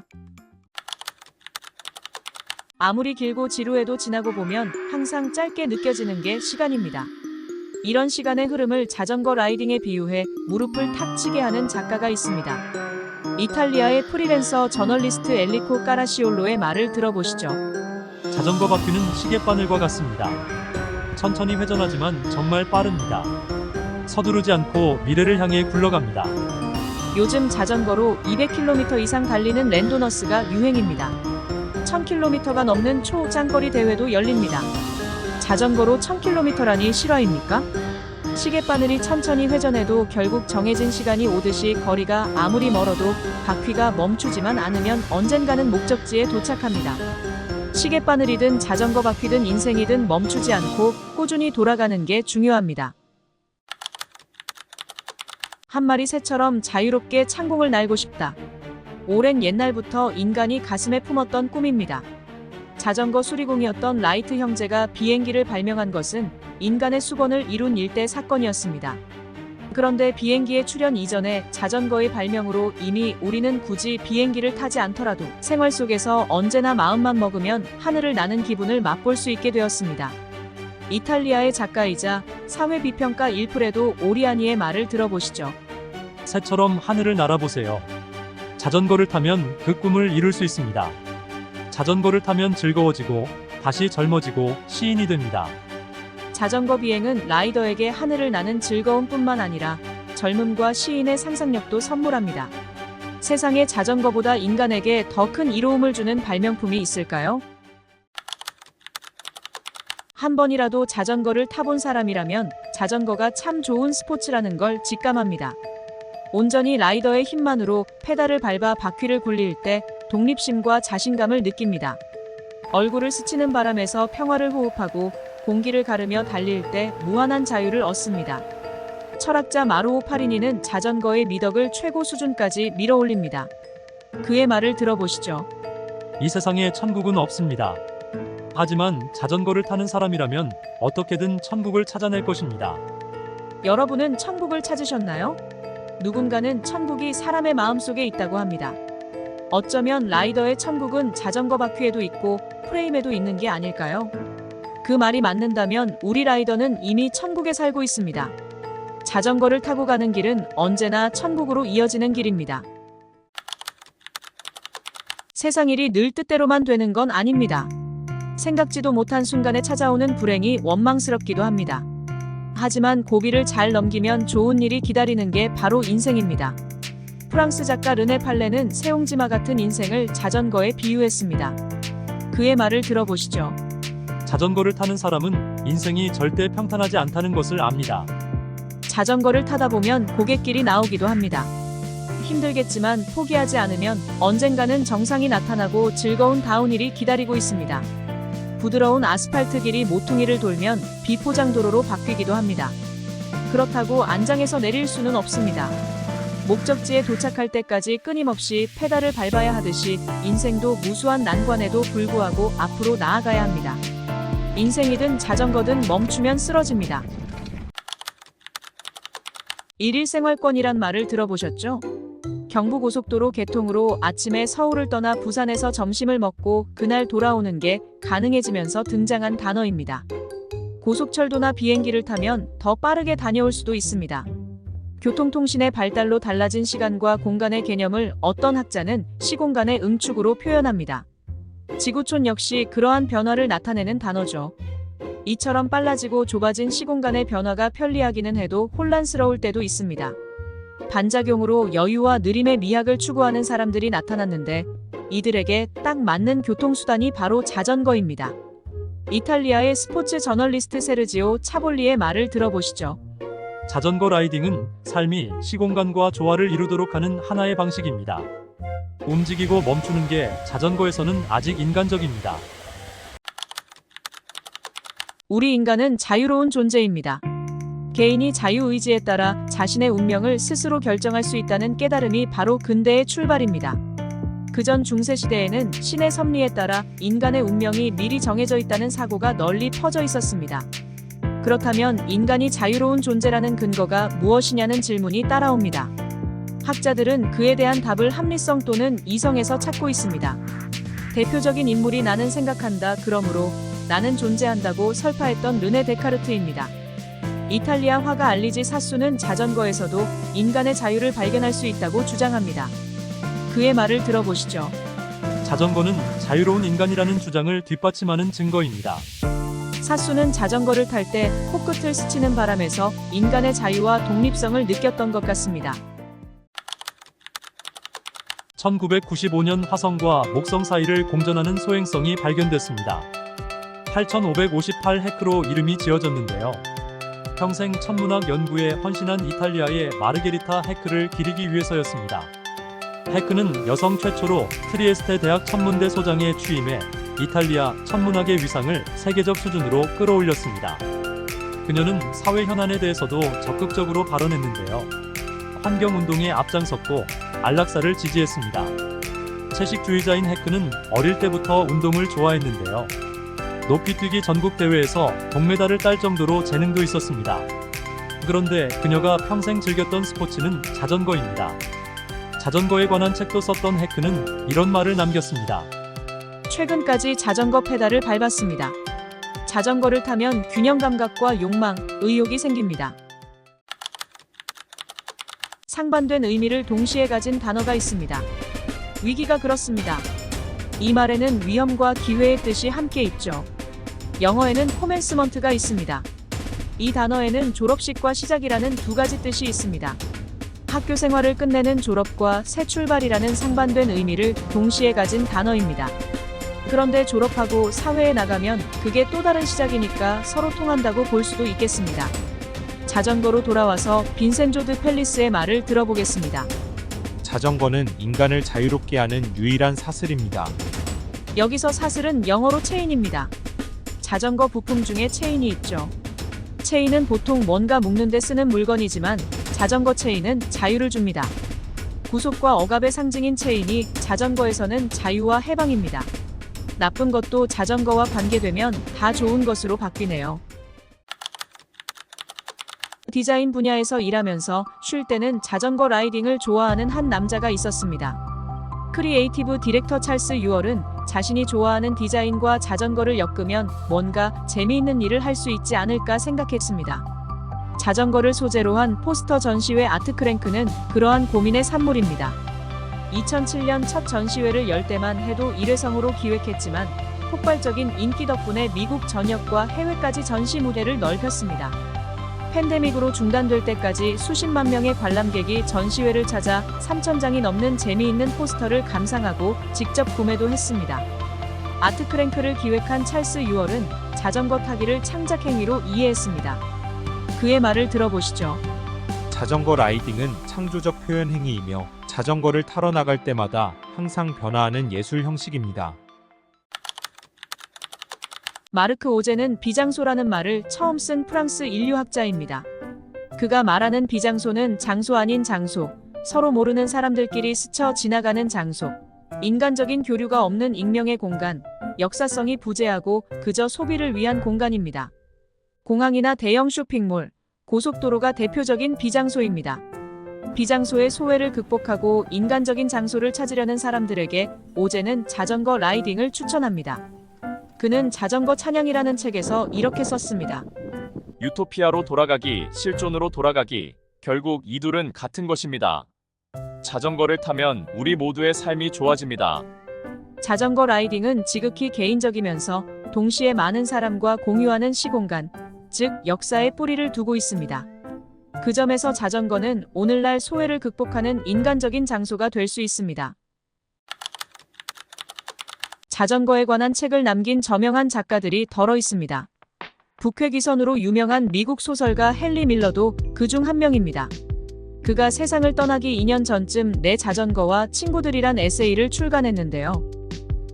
아무리 길고 지루해도 지나고 보면 항상 짧게 느껴지는 게 시간입니다. 이런 시간의 흐름을 자전거 라이딩에 비유해 무릎을 탁 치게 하는 작가가 있습니다. 이탈리아의 프리랜서 저널리스트 엘리코 까라시올로의 말을 들어보시죠. 자전거 바퀴는 시계바늘과 같습니다. 천천히 회전하지만 정말 빠릅니다. 서두르지 않고 미래를 향해 굴러갑니다. 요즘 자전거로 200km 이상 달리는 랜도너스가 유행입니다. 1000km가 넘는 초장거리 대회도 열립니다. 자전거로 1000km라니 실화입니까? 시계바늘이 천천히 회전해도 결국 정해진 시간이 오듯이 거리가 아무리 멀어도 바퀴가 멈추지만 않으면 언젠가는 목적지에 도착합니다. 시계바늘이든 자전거 바퀴든 인생이든 멈추지 않고 꾸준히 돌아가는 게 중요합니다. 한 마리 새처럼 자유롭게 창공을 날고 싶다. 오랜 옛날부터 인간이 가슴에 품었던 꿈입니다. 자전거 수리공이었던 라이트 형제가 비행기를 발명한 것은 인간의 수건을 이룬 일대 사건이었습니다. 그런데 비행기의 출현 이전에 자전거의 발명으로 이미 우리는 굳이 비행기를 타지 않더라도 생활 속에서 언제나 마음만 먹으면 하늘을 나는 기분을 맛볼 수 있게 되었습니다. 이탈리아의 작가이자 사회비평가 일프레도 오리아니의 말을 들어보시죠. 새처럼 하늘을 날아보세요. 자전거를 타면 그 꿈을 이룰 수 있습니다. 자전거를 타면 즐거워지고 다시 젊어지고 시인이 됩니다. 자전거 비행은 라이더에게 하늘을 나는 즐거움뿐만 아니라 젊음과 시인의 상상력도 선물합니다. 세상에 자전거보다 인간에게 더 큰 이로움을 주는 발명품이 있을까요? 한 번이라도 자전거를 타본 사람이라면 자전거가 참 좋은 스포츠라는 걸 직감합니다. 온전히 라이더의 힘만으로 페달을 밟아 바퀴를 굴릴 때 독립심과 자신감을 느낍니다. 얼굴을 스치는 바람에서 평화를 호흡하고 공기를 가르며 달릴 때 무한한 자유를 얻습니다. 철학자 마루오 파리니는 자전거의 미덕을 최고 수준까지 밀어올립니다. 그의 말을 들어보시죠. 이 세상에 천국은 없습니다. 하지만 자전거를 타는 사람이라면 어떻게든 천국을 찾아낼 것입니다. 여러분은 천국을 찾으셨나요? 누군가는 천국이 사람의 마음속에 있다고 합니다. 어쩌면 라이더의 천국은 자전거 바퀴에도 있고 프레임에도 있는 게 아닐까요? 그 말이 맞는다면 우리 라이더는 이미 천국에 살고 있습니다. 자전거를 타고 가는 길은 언제나 천국으로 이어지는 길입니다. 세상 일이 늘 뜻대로만 되는 건 아닙니다. 생각지도 못한 순간에 찾아오는 불행이 원망스럽기도 합니다. 하지만 고비를 잘 넘기면 좋은 일이 기다리는 게 바로 인생입니다. 프랑스 작가 르네 팔레는 새옹지마 같은 인생을 자전거에 비유했습니다. 그의 말을 들어보시죠. 자전거를 타는 사람은 인생이 절대 평탄하지 않다는 것을 압니다. 자전거를 타다 보면 고갯길이 나오기도 합니다. 힘들겠지만 포기하지 않으면 언젠가는 정상이 나타나고 즐거운 다운힐이 기다리고 있습니다. 부드러운 아스팔트 길이 모퉁이를 돌면 비포장도로로 바뀌기도 합니다. 그렇다고 안장에서 내릴 수는 없습니다. 목적지에 도착할 때까지 끊임없이 페달을 밟아야 하듯이 인생도 무수한 난관에도 불구하고 앞으로 나아가야 합니다. 인생이든 자전거든 멈추면 쓰러집니다. 일일생활권이란 말을 들어보셨죠? 경부고속도로 개통으로 아침에 서울을 떠나 부산에서 점심을 먹고 그날 돌아오는 게 가능해지면서 등장한 단어입니다. 고속철도나 비행기를 타면 더 빠르게 다녀올 수도 있습니다. 교통통신의 발달로 달라진 시간과 공간의 개념을 어떤 학자는 시공간의 응축으로 표현합니다. 지구촌 역시 그러한 변화를 나타내는 단어죠. 이처럼 빨라지고 좁아진 시공간의 변화가 편리하기는 해도 혼란스러울 때도 있습니다. 반작용으로 여유와 느림의 미학을 추구하는 사람들이 나타났는데 이들에게 딱 맞는 교통수단이 바로 자전거입니다. 이탈리아의 스포츠 저널리스트 세르지오 차볼리의 말을 들어보시죠. 자전거 라이딩은 삶이 시공간과 조화를 이루도록 하는 하나의 방식입니다. 움직이고 멈추는 게 자전거에서는 아직 인간적입니다. 우리 인간은 자유로운 존재입니다. 개인이 자유의지에 따라 자신의 운명을 스스로 결정할 수 있다는 깨달음이 바로 근대의 출발입니다. 그전 중세시대에는 신의 섭리에 따라 인간의 운명이 미리 정해져 있다는 사고가 널리 퍼져 있었습니다. 그렇다면 인간이 자유로운 존재라는 근거가 무엇이냐는 질문이 따라옵니다. 학자들은 그에 대한 답을 합리성 또는 이성에서 찾고 있습니다. 대표적인 인물이 나는 생각한다, 그러므로 나는 존재한다고 설파했던 르네 데카르트입니다. 이탈리아 화가 알리지 사수는 자전거에서도 인간의 자유를 발견할 수 있다고 주장합니다. 그의 말을 들어보시죠. 자전거는 자유로운 인간이라는 주장을 뒷받침하는 증거입니다. 사수는 자전거를 탈 때 코끝을 스치는 바람에서 인간의 자유와 독립성을 느꼈던 것 같습니다. 1995년 화성과 목성 사이를 공전하는 소행성이 발견됐습니다. 8,558 헤크로 이름이 지어졌는데요. 평생 천문학 연구에 헌신한 이탈리아의 마르게리타 헤크를 기리기 위해서였습니다. 헤크는 여성 최초로 트리에스테 대학 천문대 소장에 취임해 이탈리아 천문학의 위상을 세계적 수준으로 끌어올렸습니다. 그녀는 사회 현안에 대해서도 적극적으로 발언했는데요. 환경운동에 앞장섰고 안락사를 지지했습니다. 채식주의자인 헤크는 어릴 때부터 운동을 좋아했는데요. 높이뛰기 전국대회에서 동메달을 딸 정도로 재능도 있었습니다. 그런데 그녀가 평생 즐겼던 스포츠는 자전거입니다. 자전거에 관한 책도 썼던 헤크는 이런 말을 남겼습니다. 최근까지 자전거 페달을 밟았습니다. 자전거를 타면 균형 감각과 욕망, 의욕이 생깁니다. 상반된 의미를 동시에 가진 단어가 있습니다. 위기가 그렇습니다. 이 말에는 위험과 기회의 뜻이 함께 있죠. 영어에는 코멘스먼트가 있습니다. 이 단어에는 졸업식과 시작이라는 두 가지 뜻이 있습니다. 학교 생활을 끝내는 졸업과 새 출발이라는 상반된 의미를 동시에 가진 단어입니다. 그런데 졸업하고 사회에 나가면 그게 또 다른 시작이니까 서로 통한다고 볼 수도 있겠습니다. 자전거로 돌아와서 빈센조 드 펠리스의 말을 들어보겠습니다. 자전거는 인간을 자유롭게 하는 유일한 사슬입니다. 여기서 사슬은 영어로 체인입니다. 자전거 부품 중에 체인이 있죠. 체인은 보통 뭔가 묶는 데 쓰는 물건이지만 자전거 체인은 자유를 줍니다. 구속과 억압의 상징인 체인이 자전거에서는 자유와 해방입니다. 나쁜 것도 자전거와 관계되면 다 좋은 것으로 바뀌네요. 디자인 분야에서 일하면서 쉴 때는 자전거 라이딩을 좋아하는 한 남자가 있었습니다. 크리에이티브 디렉터 찰스 유얼은 자신이 좋아하는 디자인과 자전거를 엮으면 뭔가 재미있는 일을 할 수 있지 않을까 생각했습니다. 자전거를 소재로 한 포스터 전시회 아트크랭크는 그러한 고민의 산물입니다. 2007년 첫 전시회를 열 때만 해도 일회성으로 기획했지만 폭발적인 인기 덕분에 미국 전역과 해외까지 전시 무대를 넓혔습니다. 팬데믹으로 중단될 때까지 수십만 명의 관람객이 전시회를 찾아 3,000장이 넘는 재미있는 포스터를 감상하고 직접 구매도 했습니다. 아트크랭크를 기획한 찰스 유얼은 자전거 타기를 창작 행위로 이해했습니다. 그의 말을 들어보시죠. 자전거 라이딩은 창조적 표현 행위이며 자전거를 타러 나갈 때마다 항상 변화하는 예술 형식입니다. 마르크 오제는 비장소라는 말을 처음 쓴 프랑스 인류학자입니다. 그가 말하는 비장소는 장소 아닌 장소, 서로 모르는 사람들끼리 스쳐 지나가는 장소, 인간적인 교류가 없는 익명의 공간, 역사성이 부재하고 그저 소비를 위한 공간입니다. 공항이나 대형 쇼핑몰, 고속도로가 대표적인 비장소입니다. 비장소의 소외를 극복하고 인간적인 장소를 찾으려는 사람들에게 오제는 자전거 라이딩을 추천합니다. 그는 자전거 찬양이라는 책에서 이렇게 썼습니다. 유토피아로 돌아가기, 실존으로 돌아가기, 결국 이 둘은 같은 것입니다. 자전거를 타면 우리 모두의 삶이 좋아집니다. 자전거 라이딩은 지극히 개인적이면서 동시에 많은 사람과 공유하는 시공간, 즉 역사의 뿌리를 두고 있습니다. 그 점에서 자전거는 오늘날 소외를 극복하는 인간적인 장소가 될 수 있습니다. 자전거에 관한 책을 남긴 저명한 작가들이 덜어 있습니다. 북회기선으로 유명한 미국 소설가 헨리 밀러도 그중 한 명입니다. 그가 세상을 떠나기 2년 전쯤 내 자전거와 친구들이란 에세이를 출간했는데요.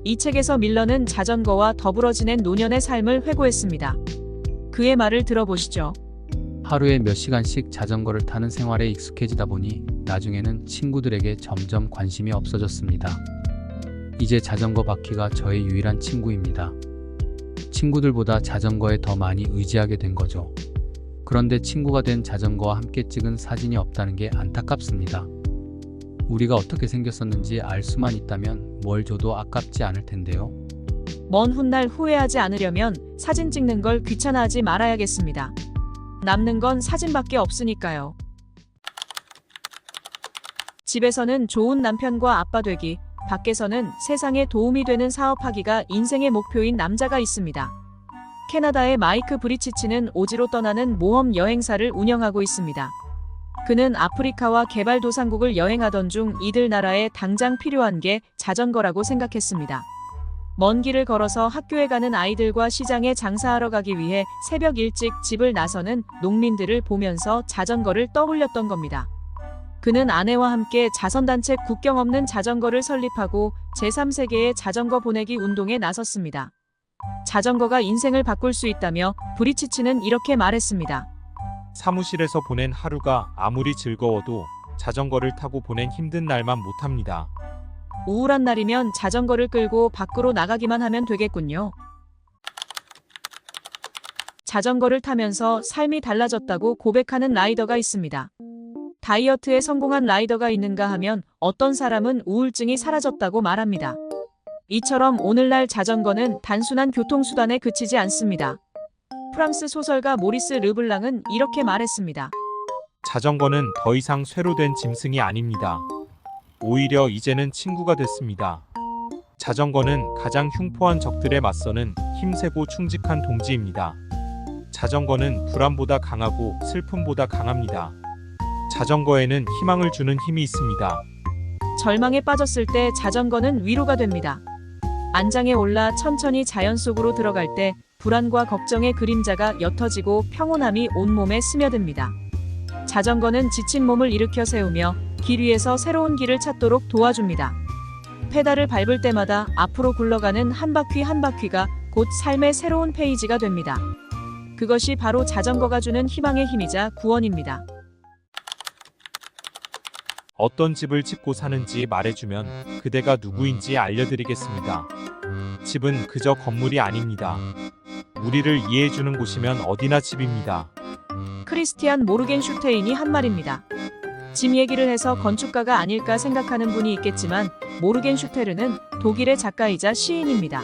이 책에서 밀러는 자전거와 더불어 지낸 노년의 삶을 회고했습니다. 그의 말을 들어보시죠. 하루에 몇 시간씩 자전거를 타는 생활에 익숙해지다 보니 나중에는 친구들에게 점점 관심이 없어졌습니다. 이제 자전거 바퀴가 저의 유일한 친구입니다. 친구들보다 자전거에 더 많이 의지하게 된 거죠. 그런데 친구가 된 자전거와 함께 찍은 사진이 없다는 게 안타깝습니다. 우리가 어떻게 생겼었는지 알 수만 있다면 뭘 줘도 아깝지 않을 텐데요. 먼 훗날 후회하지 않으려면 사진 찍는 걸 귀찮아하지 말아야겠습니다. 남는 건 사진밖에 없으니까요. 집에서는 좋은 남편과 아빠 되기, 밖에서는 세상에 도움이 되는 사업하기가 인생의 목표인 남자가 있습니다. 캐나다의 마이크 브리치치는 오지로 떠나는 모험 여행사를 운영하고 있습니다. 그는 아프리카와 개발도상국을 여행하던 중 이들 나라에 당장 필요한 게 자전거라고 생각했습니다. 먼 길을 걸어서 학교에 가는 아이들과 시장에 장사하러 가기 위해 새벽 일찍 집을 나서는 농민들을 보면서 자전거를 떠올렸던 겁니다. 그는 아내와 함께 자선단체 국경 없는 자전거를 설립하고 제3세계의 자전거 보내기 운동에 나섰습니다. 자전거가 인생을 바꿀 수 있다며 브리치치는 이렇게 말했습니다. 사무실에서 보낸 하루가 아무리 즐거워도 자전거를 타고 보낸 힘든 날만 못합니다. 우울한 날이면 자전거를 끌고 밖으로 나가기만 하면 되겠군요. 자전거를 타면서 삶이 달라졌다고 고백하는 라이더가 있습니다. 다이어트에 성공한 라이더가 있는가 하면 어떤 사람은 우울증이 사라졌다고 말합니다. 이처럼 오늘날 자전거는 단순한 교통수단에 그치지 않습니다. 프랑스 소설가 모리스 르블랑은 이렇게 말했습니다. 자전거는 더 이상 쇠로 된 짐승이 아닙니다. 오히려 이제는 친구가 됐습니다. 자전거는 가장 흉포한 적들에 맞서는 힘세고 충직한 동지입니다. 자전거는 불안보다 강하고 슬픔보다 강합니다. 자전거에는 희망을 주는 힘이 있습니다. 절망에 빠졌을 때 자전거는 위로가 됩니다. 안장에 올라 천천히 자연 속으로 들어갈 때 불안과 걱정의 그림자가 옅어지고 평온함이 온몸에 스며듭니다. 자전거는 지친 몸을 일으켜 세우며 길 위에서 새로운 길을 찾도록 도와줍니다. 페달을 밟을 때마다 앞으로 굴러가는 한 바퀴 한 바퀴가 곧 삶의 새로운 페이지가 됩니다. 그것이 바로 자전거가 주는 희망의 힘이자 구원입니다. 어떤 집을 짓고 사는지 말해주면 그대가 누구인지 알려드리겠습니다. 집은 그저 건물이 아닙니다. 우리를 이해해주는 곳이면 어디나 집입니다. 크리스티안 모르겐슈테인이 한 말입니다. 집 얘기를 해서 건축가가 아닐까 생각하는 분이 있겠지만 모르겐슈테르는 독일의 작가이자 시인입니다.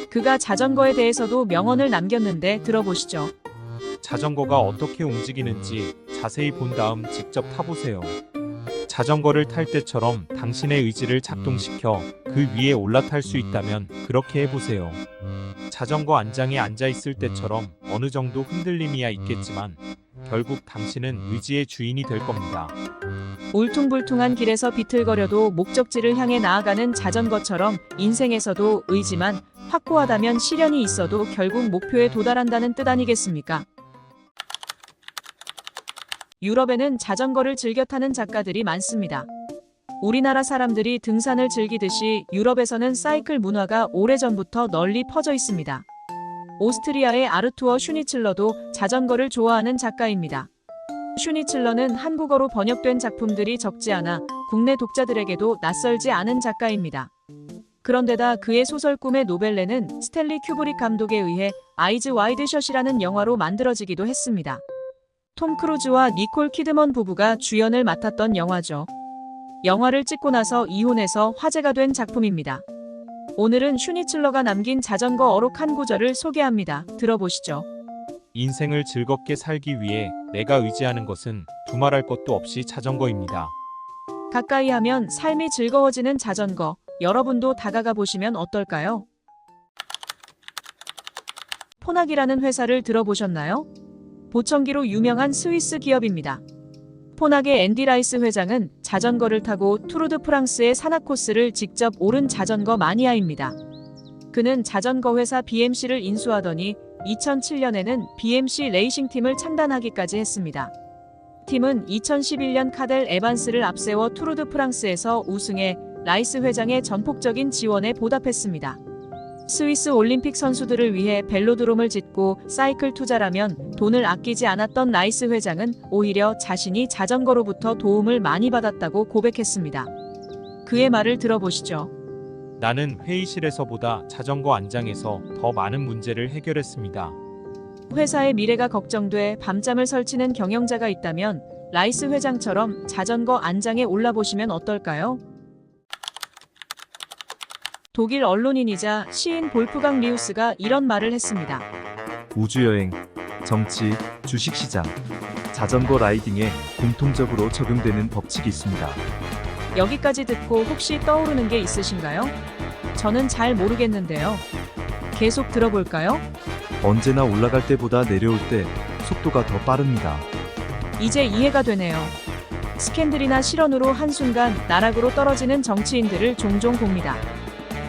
그가 자전거에 대해서도 명언을 남겼는데 들어보시죠. 자전거가 어떻게 움직이는지 자세히 본 다음 직접 타보세요. 자전거를 탈 때처럼 당신의 의지를 작동시켜 그 위에 올라탈 수 있다면 그렇게 해보세요. 자전거 안장에 앉아있을 때처럼 어느 정도 흔들림이야 있겠지만 결국 당신은 의지의 주인이 될 겁니다. 울퉁불퉁한 길에서 비틀거려도 목적지를 향해 나아가는 자전거처럼 인생에서도 의지만 확고하다면 시련이 있어도 결국 목표에 도달한다는 뜻 아니겠습니까? 유럽에는 자전거를 즐겨 타는 작가들이 많습니다. 우리나라 사람들이 등산을 즐기듯이 유럽에서는 사이클 문화가 오래전부터 널리 퍼져 있습니다. 오스트리아의 아르투어 슈니칠러도 자전거를 좋아하는 작가입니다. 슈니칠러는 한국어로 번역된 작품들이 적지 않아 국내 독자들에게도 낯설지 않은 작가입니다. 그런데다 그의 소설 꿈의 노벨레는 스탠리 큐브릭 감독에 의해 아이즈 와이드 셔츠라는 영화로 만들어지기도 했습니다. 톰 크루즈와 니콜 키드먼 부부가 주연을 맡았던 영화죠. 영화를 찍고 나서 이혼해서 화제가 된 작품입니다. 오늘은 슈니칠러가 남긴 자전거 어록 한 구절을 소개합니다. 들어보시죠. 인생을 즐겁게 살기 위해 내가 의지하는 것은 두말할 것도 없이 자전거입니다. 가까이 하면 삶이 즐거워지는 자전거, 여러분도 다가가 보시면 어떨까요? 포낙이라는 회사를 들어보셨나요? 보청기로 유명한 스위스 기업입니다. 포낙의 앤디 라이스 회장은 자전거를 타고 투르드 프랑스의 산악 코스를 직접 오른 자전거 마니아입니다. 그는 자전거 회사 BMC를 인수하더니 2007년에는 BMC 레이싱 팀을 창단하기까지 했습니다. 팀은 2011년 카델 에반스를 앞세워 투르드 프랑스에서 우승해 라이스 회장의 전폭적인 지원에 보답했습니다. 스위스 올림픽 선수들을 위해 벨로드롬을 짓고 사이클 투자라면 돈을 아끼지 않았던 라이스 회장은 오히려 자신이 자전거로부터 도움을 많이 받았다고 고백했습니다. 그의 말을 들어보시죠. 나는 회의실에서보다 자전거 안장에서 더 많은 문제를 해결했습니다. 회사의 미래가 걱정돼 밤잠을 설치는 경영자가 있다면 라이스 회장처럼 자전거 안장에 올라보시면 어떨까요? 독일 언론인이자 시인 볼프강 리우스가 이런 말을 했습니다. 우주여행, 정치, 주식시장, 자전거 라이딩에 공통적으로 적용되는 법칙이 있습니다. 여기까지 듣고 혹시 떠오르는 게 있으신가요? 저는 잘 모르겠는데요. 계속 들어볼까요? 언제나 올라갈 때보다 내려올 때 속도가 더 빠릅니다. 이제 이해가 되네요. 스캔들이나 실언으로 한순간 나락으로 떨어지는 정치인들을 종종 봅니다.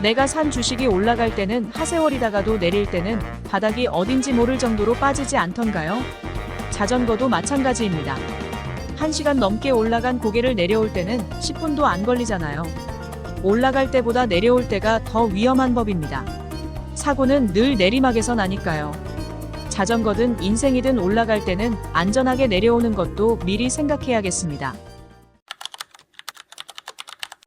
내가 산 주식이 올라갈 때는 하세월이다가도 내릴 때는 바닥이 어딘지 모를 정도로 빠지지 않던가요? 자전거도 마찬가지입니다. 1시간 넘게 올라간 고개를 내려올 때는 10분도 안 걸리잖아요. 올라갈 때보다 내려올 때가 더 위험한 법입니다. 사고는 늘 내리막에서 나니까요. 자전거든 인생이든 올라갈 때는 안전하게 내려오는 것도 미리 생각해야겠습니다.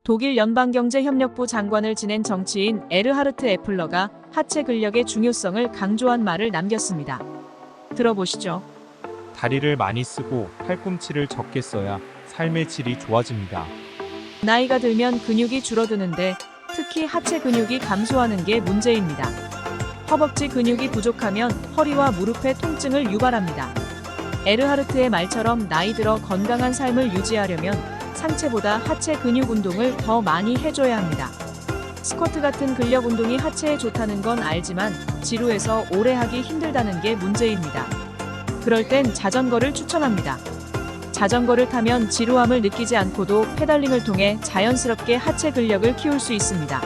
독일 연방경제협력부 장관을 지낸 정치인 에르하르트 애플러가 하체 근력의 중요성을 강조한 말을 남겼습니다. 들어보시죠. 다리를 많이 쓰고 팔꿈치를 적게 써야 삶의 질이 좋아집니다. 나이가 들면 근육이 줄어드는데 특히 하체 근육이 감소하는 게 문제입니다. 허벅지 근육이 부족하면 허리와 무릎의 통증을 유발합니다. 에르하르트의 말처럼 나이 들어 건강한 삶을 유지하려면 상체보다 하체 근육 운동을 더 많이 해줘야 합니다. 스쿼트 같은 근력 운동이 하체에 좋다는 건 알지만 지루해서 오래 하기 힘들다는 게 문제입니다. 그럴 땐 자전거를 추천합니다. 자전거를 타면 지루함을 느끼지 않고도 페달링을 통해 자연스럽게 하체 근력을 키울 수 있습니다.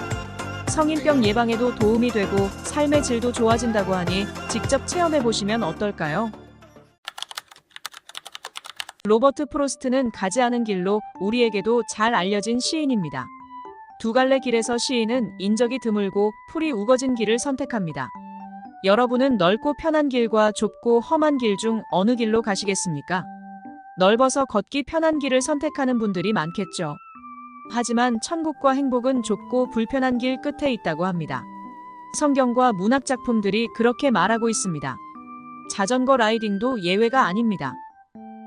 성인병 예방에도 도움이 되고 삶의 질도 좋아진다고 하니 직접 체험해 보시면 어떨까요? 로버트 프로스트는 가지 않은 길로 우리에게도 잘 알려진 시인입니다. 두 갈래 길에서 시인은 인적이 드물고 풀이 우거진 길을 선택합니다. 여러분은 넓고 편한 길과 좁고 험한 길 중 어느 길로 가시겠습니까? 넓어서 걷기 편한 길을 선택하는 분들이 많겠죠. 하지만 천국과 행복은 좁고 불편한 길 끝에 있다고 합니다. 성경과 문학 작품들이 그렇게 말하고 있습니다. 자전거 라이딩도 예외가 아닙니다.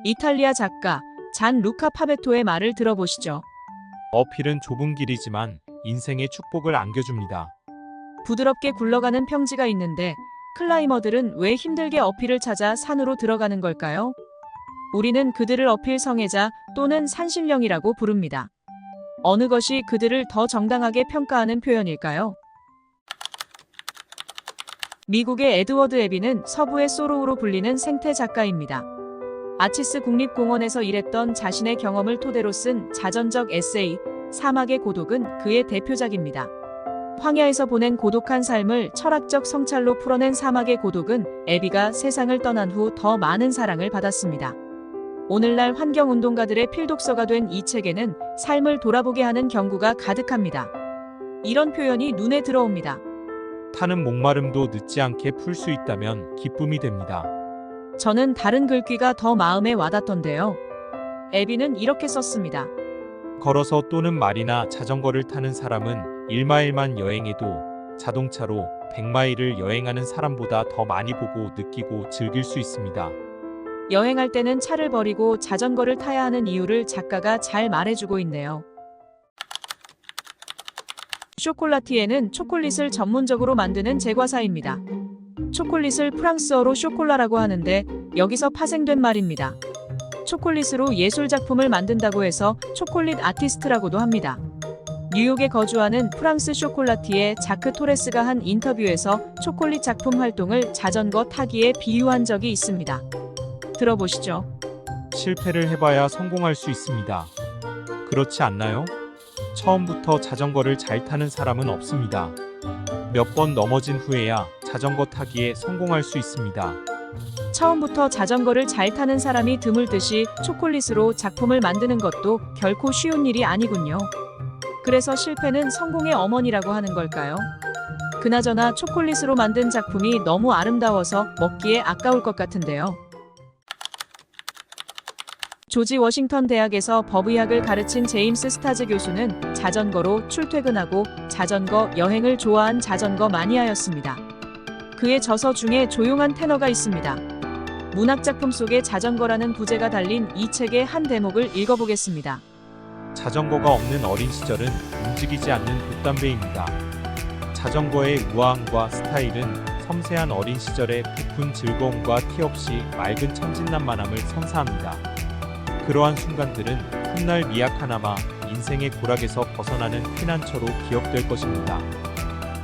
이탈리아 작가 잔 루카 파베토의 말을 들어보시죠. 어필은 좁은 길이지만 인생의 축복을 안겨줍니다. 부드럽게 굴러가는 평지가 있는데 클라이머들은 왜 힘들게 어필을 찾아 산으로 들어가는 걸까요? 우리는 그들을 어필 성애자 또는 산신령이라고 부릅니다. 어느 것이 그들을 더 정당하게 평가하는 표현일까요? 미국의 에드워드 애비는 서부의 소로우로 불리는 생태 작가입니다. 아치스 국립공원에서 일했던 자신의 경험을 토대로 쓴 자전적 에세이 사막의 고독은 그의 대표작입니다. 황야에서 보낸 고독한 삶을 철학적 성찰로 풀어낸 사막의 고독은 애비가 세상을 떠난 후 더 많은 사랑을 받았습니다. 오늘날 환경운동가들의 필독서가 된 이 책에는 삶을 돌아보게 하는 경구가 가득합니다. 이런 표현이 눈에 들어옵니다. 타는 목마름도 늦지 않게 풀 수 있다면 기쁨이 됩니다. 저는 다른 글귀가 더 마음에 와닿던데요. 애비는 이렇게 썼습니다. 걸어서 또는 말이나 자전거를 타는 사람은 1마일만 여행해도 자동차로 100마일을 여행하는 사람보다 더 많이 보고 느끼고 즐길 수 있습니다. 여행할 때는 차를 버리고 자전거를 타야 하는 이유를 작가가 잘 말해주고 있네요. 쇼콜라티에는 초콜릿을 전문적으로 만드는 제과사입니다. 초콜릿을 프랑스어로 쇼콜라라고 하는데 여기서 파생된 말입니다. 초콜릿으로 예술작품을 만든다고 해서 초콜릿 아티스트라고도 합니다. 뉴욕에 거주하는 프랑스 쇼콜라티에 자크 토레스가 한 인터뷰에서 초콜릿 작품 활동을 자전거 타기에 비유한 적이 있습니다. 들어보시죠. 실패를 해봐야 성공할 수 있습니다. 그렇지 않나요? 처음부터 자전거를 잘 타는 사람은 없습니다. 몇 번 넘어진 후에야 자전거 타기에 성공할 수 있습니다. 처음부터 자전거를 잘 타는 사람이 드물듯이 초콜릿으로 작품을 만드는 것도 결코 쉬운 일이 아니군요. 그래서 실패는 성공의 어머니라고 하는 걸까요? 그나저나 초콜릿으로 만든 작품이 너무 아름다워서 먹기에 아까울 것 같은데요. 조지 워싱턴 대학에서 법의학을 가르친 제임스 스타즈 교수는 자전거로 출퇴근하고 자전거 여행을 좋아한 자전거 마니아였습니다. 그의 저서 중에 조용한 테너가 있습니다. 문학작품 속에 자전거라는 부제가 달린 이 책의 한 대목을 읽어보겠습니다. 자전거가 없는 어린 시절은 움직이지 않는 돛담배입니다. 자전거의 우아함과 스타일은 섬세한 어린 시절의 부푼 즐거움과 티 없이 맑은 천진난만함을 선사합니다. 그러한 순간들은 훗날 미약 하나마 인생의 고락에서 벗어나는 피난처로 기억될 것입니다.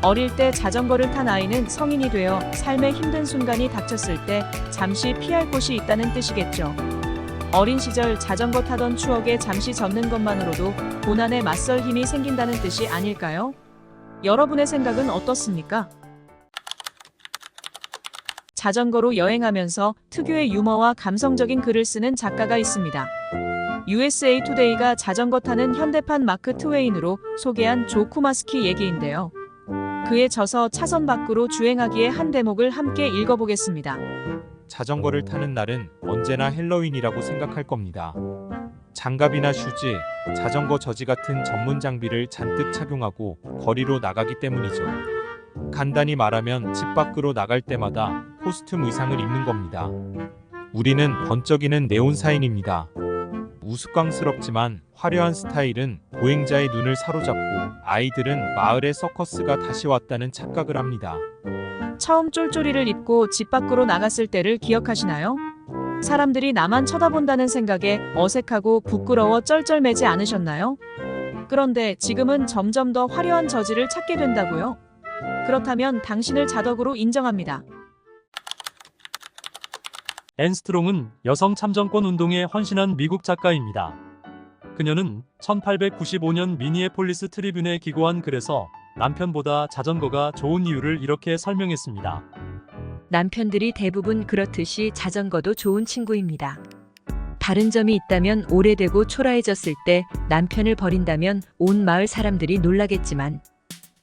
어릴 때 자전거를 탄 아이는 성인이 되어 삶의 힘든 순간이 닥쳤을 때 잠시 피할 곳이 있다는 뜻이겠죠. 어린 시절 자전거 타던 추억에 잠시 젖는 것만으로도 고난에 맞설 힘이 생긴다는 뜻이 아닐까요? 여러분의 생각은 어떻습니까? 자전거로 여행하면서 특유의 유머와 감성적인 글을 쓰는 작가가 있습니다. USA 투데이가 자전거 타는 현대판 마크 트웨인으로 소개한 조 쿠마스키 얘기인데요. 그의 저서 차선 밖으로 주행하기에 한 대목을 함께 읽어보겠습니다. 자전거를 타는 날은 언제나 헬로윈이라고 생각할 겁니다. 장갑이나 슈즈, 자전거 저지 같은 전문 장비를 잔뜩 착용하고 거리로 나가기 때문이죠. 간단히 말하면 집 밖으로 나갈 때마다 코스튬 의상을 입는 겁니다. 우리는 번쩍이는 네온 사인입니다. 우스꽝스럽지만 화려한 스타일은 보행자의 눈을 사로잡고 아이들은 마을의 서커스가 다시 왔다는 착각을 합니다. 처음 쫄쫄이를 입고 집 밖으로 나갔을 때를 기억하시나요? 사람들이 나만 쳐다본다는 생각에 어색하고 부끄러워 쩔쩔매지 않으셨나요? 그런데 지금은 점점 더 화려한 저지를 찾게 된다고요? 그렇다면 당신을 자덕으로 인정합니다. 앤 스트롱은 여성 참정권 운동에 헌신한 미국 작가입니다. 그녀는 1895년 미니애폴리스 트리뷴에 기고한 글에서 남편보다 자전거가 좋은 이유를 이렇게 설명했습니다. 남편들이 대부분 그렇듯이 자전거도 좋은 친구입니다. 다른 점이 있다면 오래되고 초라해졌을 때 남편을 버린다면 온 마을 사람들이 놀라겠지만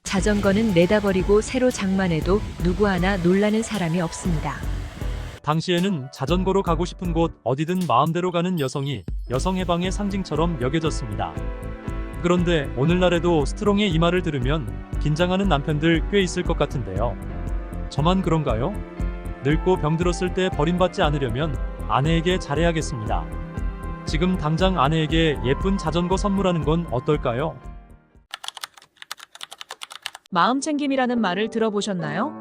자전거는 내다 버리고 새로 장만해도 누구 하나 놀라는 사람이 없습니다. 당시에는 자전거로 가고 싶은 곳 어디든 마음대로 가는 여성이 여성 해방의 상징처럼 여겨졌습니다. 그런데 오늘날에도 스트롱의 이 말을 들으면 긴장하는 남편들 꽤 있을 것 같은데요. 저만 그런가요? 늙고 병들었을 때 버림받지 않으려면 아내에게 잘해야겠습니다. 지금 당장 아내에게 예쁜 자전거 선물하는 건 어떨까요? 마음챙김이라는 말을 들어보셨나요?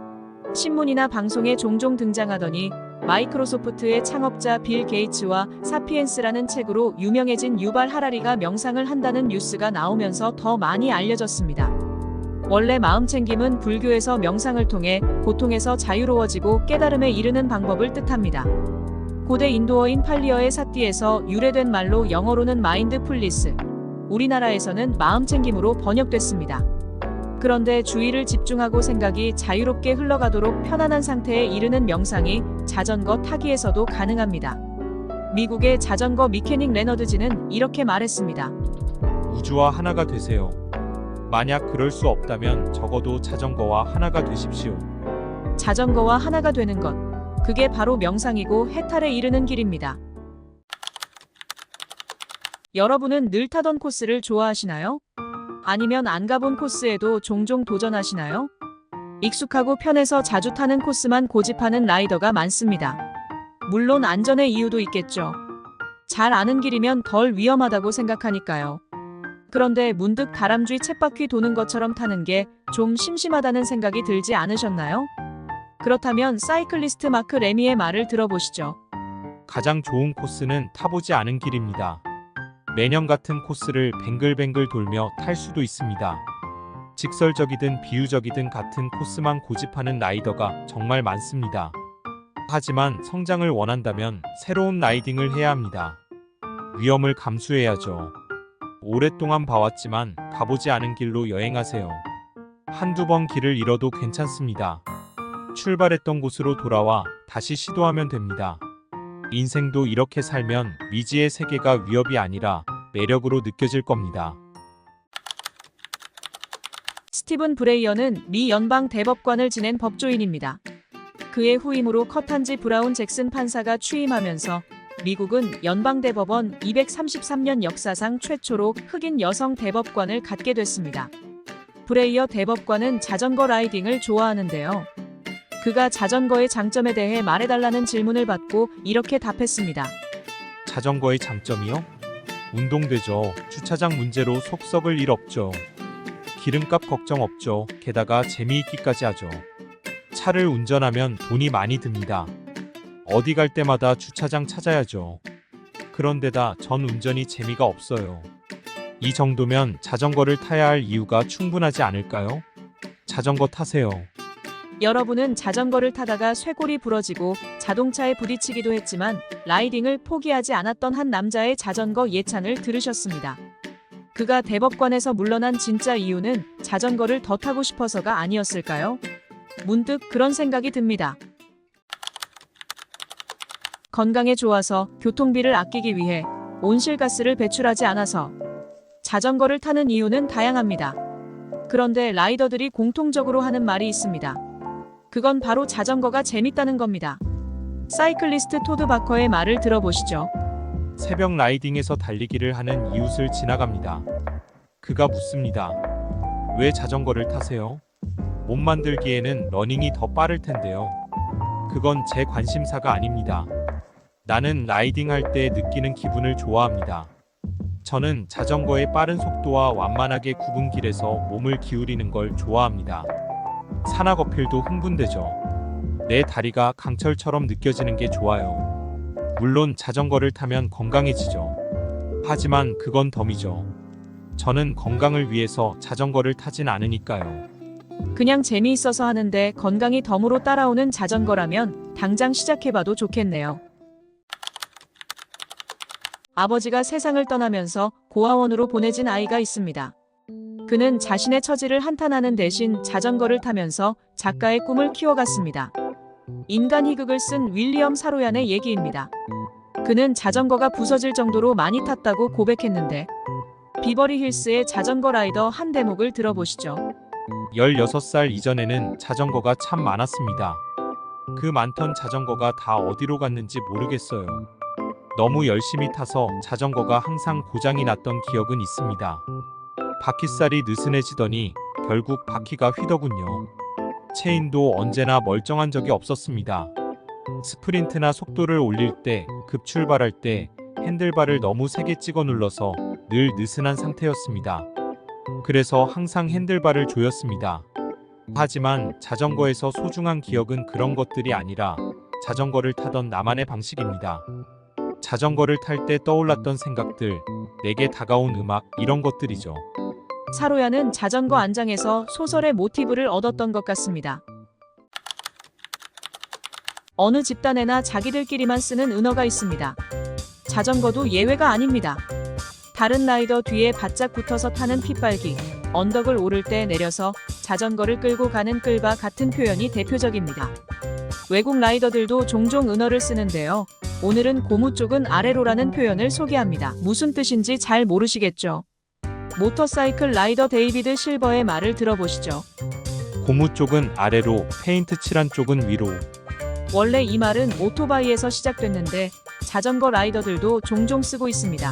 신문이나 방송에 종종 등장하더니 마이크로소프트의 창업자 빌 게이츠와 사피엔스라는 책으로 유명해진 유발 하라리가 명상을 한다는 뉴스가 나오면서 더 많이 알려졌습니다. 원래 마음챙김은 불교에서 명상을 통해 고통에서 자유로워지고 깨달음에 이르는 방법을 뜻합니다. 고대 인도어인 팔리어의 사띠에서 유래된 말로 영어로는 마인드풀리스, 우리나라에서는 마음챙김으로 번역됐습니다. 그런데 주의를 집중하고 생각이 자유롭게 흘러가도록 편안한 상태에 이르는 명상이 자전거 타기에서도 가능합니다. 미국의 자전거 미케닉 레너드지는 이렇게 말했습니다. 우주와 하나가 되세요. 만약 그럴 수 없다면 적어도 자전거와 하나가 되십시오. 자전거와 하나가 되는 것, 그게 바로 명상이고 해탈에 이르는 길입니다. 여러분은 늘 타던 코스를 좋아하시나요? 아니면 안 가본 코스에도 종종 도전하시나요? 익숙하고 편해서 자주 타는 코스만 고집하는 라이더가 많습니다. 물론 안전의 이유도 있겠죠. 잘 아는 길이면 덜 위험하다고 생각하니까요. 그런데 문득 다람쥐 쳇바퀴 도는 것처럼 타는 게 좀 심심하다는 생각이 들지 않으셨나요? 그렇다면 사이클리스트 마크 레미의 말을 들어보시죠. 가장 좋은 코스는 타보지 않은 길입니다. 매년 같은 코스를 뱅글뱅글 돌며 탈 수도 있습니다. 직설적이든 비유적이든 같은 코스만 고집하는 라이더가 정말 많습니다. 하지만 성장을 원한다면 새로운 라이딩을 해야 합니다. 위험을 감수해야죠. 오랫동안 봐왔지만 가보지 않은 길로 여행하세요. 한두 번 길을 잃어도 괜찮습니다. 출발했던 곳으로 돌아와 다시 시도하면 됩니다. 인생도 이렇게 살면 미지의 세계가 위협이 아니라 매력으로 느껴질 겁니다. 스티븐 브레이어는 미 연방 대법관을 지낸 법조인입니다. 그의 후임으로 커탄지 브라운 잭슨 판사가 취임하면서 미국은 연방대법원 233년 역사상 최초로 흑인 여성 대법관을 갖게 됐습니다. 브레이어 대법관은 자전거 라이딩을 좋아하는데요. 그가 자전거의 장점에 대해 말해달라는 질문을 받고 이렇게 답했습니다. 자전거의 장점이요? 운동되죠. 주차장 문제로 속 썩을 일 없죠. 기름값 걱정 없죠. 게다가 재미있기까지 하죠. 차를 운전하면 돈이 많이 듭니다. 어디 갈 때마다 주차장 찾아야죠. 그런데다 전 운전이 재미가 없어요. 이 정도면 자전거를 타야 할 이유가 충분하지 않을까요? 자전거 타세요. 여러분은 자전거를 타다가 쇄골이 부러지고 자동차에 부딪히기도 했지만 라이딩을 포기하지 않았던 한 남자의 자전거 예찬을 들으셨습니다. 그가 대법관에서 물러난 진짜 이유는 자전거를 더 타고 싶어서가 아니었을까요? 문득 그런 생각이 듭니다. 건강에 좋아서, 교통비를 아끼기 위해, 온실가스를 배출하지 않아서 자전거를 타는 이유는 다양합니다. 그런데 라이더들이 공통적으로 하는 말이 있습니다. 그건 바로 자전거가 재밌다는 겁니다. 사이클리스트 토드 바커의 말을 들어보시죠. 새벽 라이딩에서 달리기를 하는 이웃을 지나갑니다. 그가 묻습니다. 왜 자전거를 타세요? 몸 만들기에는 러닝이 더 빠를 텐데요. 그건 제 관심사가 아닙니다. 나는 라이딩 할 때 느끼는 기분을 좋아합니다. 저는 자전거의 빠른 속도와 완만하게 굽은 길에서 몸을 기울이는 걸 좋아합니다. 산악 어필도 흥분되죠. 내 다리가 강철처럼 느껴지는 게 좋아요. 물론 자전거를 타면 건강해지죠. 하지만 그건 덤이죠. 저는 건강을 위해서 자전거를 타진 않으니까요. 그냥 재미있어서 하는데 건강이 덤으로 따라오는 자전거라면 당장 시작해봐도 좋겠네요. 아버지가 세상을 떠나면서 고아원으로 보내진 아이가 있습니다. 그는 자신의 처지를 한탄하는 대신 자전거를 타면서 작가의 꿈을 키워갔습니다. 인간 희극을 쓴 윌리엄 사로얀의 얘기입니다. 그는 자전거가 부서질 정도로 많이 탔다고 고백했는데 비버리 힐스의 자전거 라이더 한 대목을 들어보시죠. 16살 이전에는 자전거가 참 많았습니다. 그 많던 자전거가 다 어디로 갔는지 모르겠어요. 너무 열심히 타서 자전거가 항상 고장이 났던 기억은 있습니다. 바퀴살이 느슨해지더니 결국 바퀴가 휘더군요. 체인도 언제나 멀쩡한 적이 없었습니다. 스프린트나 속도를 올릴 때, 급출발할 때 핸들바를 너무 세게 찍어 눌러서 늘 느슨한 상태였습니다. 그래서 항상 핸들바를 조였습니다. 하지만 자전거에서 소중한 기억은 그런 것들이 아니라 자전거를 타던 나만의 방식입니다. 자전거를 탈 때 떠올랐던 생각들, 내게 다가온 음악, 이런 것들이죠. 사로얀은 자전거 안장에서 소설의 모티브를 얻었던 것 같습니다. 어느 집단에나 자기들끼리만 쓰는 은어가 있습니다. 자전거도 예외가 아닙니다. 다른 라이더 뒤에 바짝 붙어서 타는 핏발기, 언덕을 오를 때 내려서 자전거를 끌고 가는 끌바 같은 표현이 대표적입니다. 외국 라이더들도 종종 은어를 쓰는데요. 오늘은 고무 쪽은 아래로라는 표현을 소개합니다. 무슨 뜻인지 잘 모르시겠죠? 모터사이클 라이더 데이비드 실버의 말을 들어보시죠. 고무 쪽은 아래로, 페인트 칠한 쪽은 위로. 원래 이 말은 오토바이에서 시작됐는데 자전거 라이더들도 종종 쓰고 있습니다.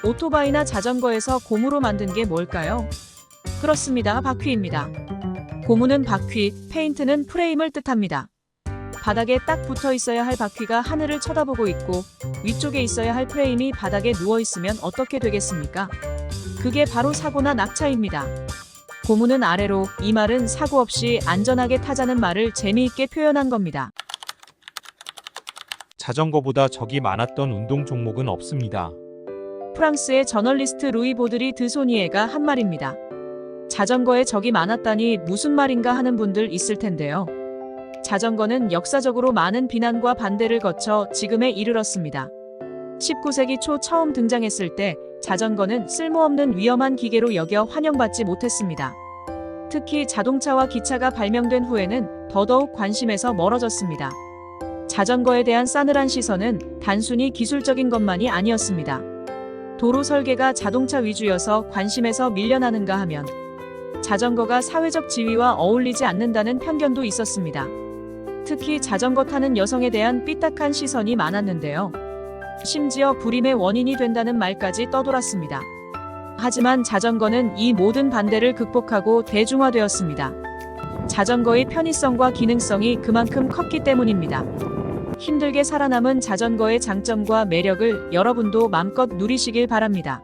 오토바이나 자전거에서 고무로 만든 게 뭘까요? 그렇습니다. 바퀴입니다. 고무는 바퀴, 페인트는 프레임을 뜻합니다. 바닥에 딱 붙어 있어야 할 바퀴가 하늘을 쳐다보고 있고 위쪽에 있어야 할 프레임이 바닥에 누워 있으면 어떻게 되겠습니까? 그게 바로 사고나 낙차입니다. 고무는 아래로, 이 말은 사고 없이 안전하게 타자는 말을 재미있게 표현한 겁니다. 자전거보다 적이 많았던 운동 종목은 없습니다. 프랑스의 저널리스트 루이 보드리 드소니에가 한 말입니다. 자전거에 적이 많았다니 무슨 말인가 하는 분들 있을 텐데요. 자전거는 역사적으로 많은 비난과 반대를 거쳐 지금에 이르렀습니다. 19세기 초 처음 등장했을 때 자전거는 쓸모없는 위험한 기계로 여겨 환영받지 못했습니다. 특히 자동차와 기차가 발명된 후에는 더더욱 관심에서 멀어졌습니다. 자전거에 대한 싸늘한 시선은 단순히 기술적인 것만이 아니었습니다. 도로 설계가 자동차 위주여서 관심에서 밀려나는가 하면 자전거가 사회적 지위와 어울리지 않는다는 편견도 있었습니다. 특히 자전거 타는 여성에 대한 삐딱한 시선이 많았는데요. 심지어 불임의 원인이 된다는 말까지 떠돌았습니다. 하지만 자전거는 이 모든 반대를 극복하고 대중화되었습니다. 자전거의 편의성과 기능성이 그만큼 컸기 때문입니다. 힘들게 살아남은 자전거의 장점과 매력을 여러분도 맘껏 누리시길 바랍니다.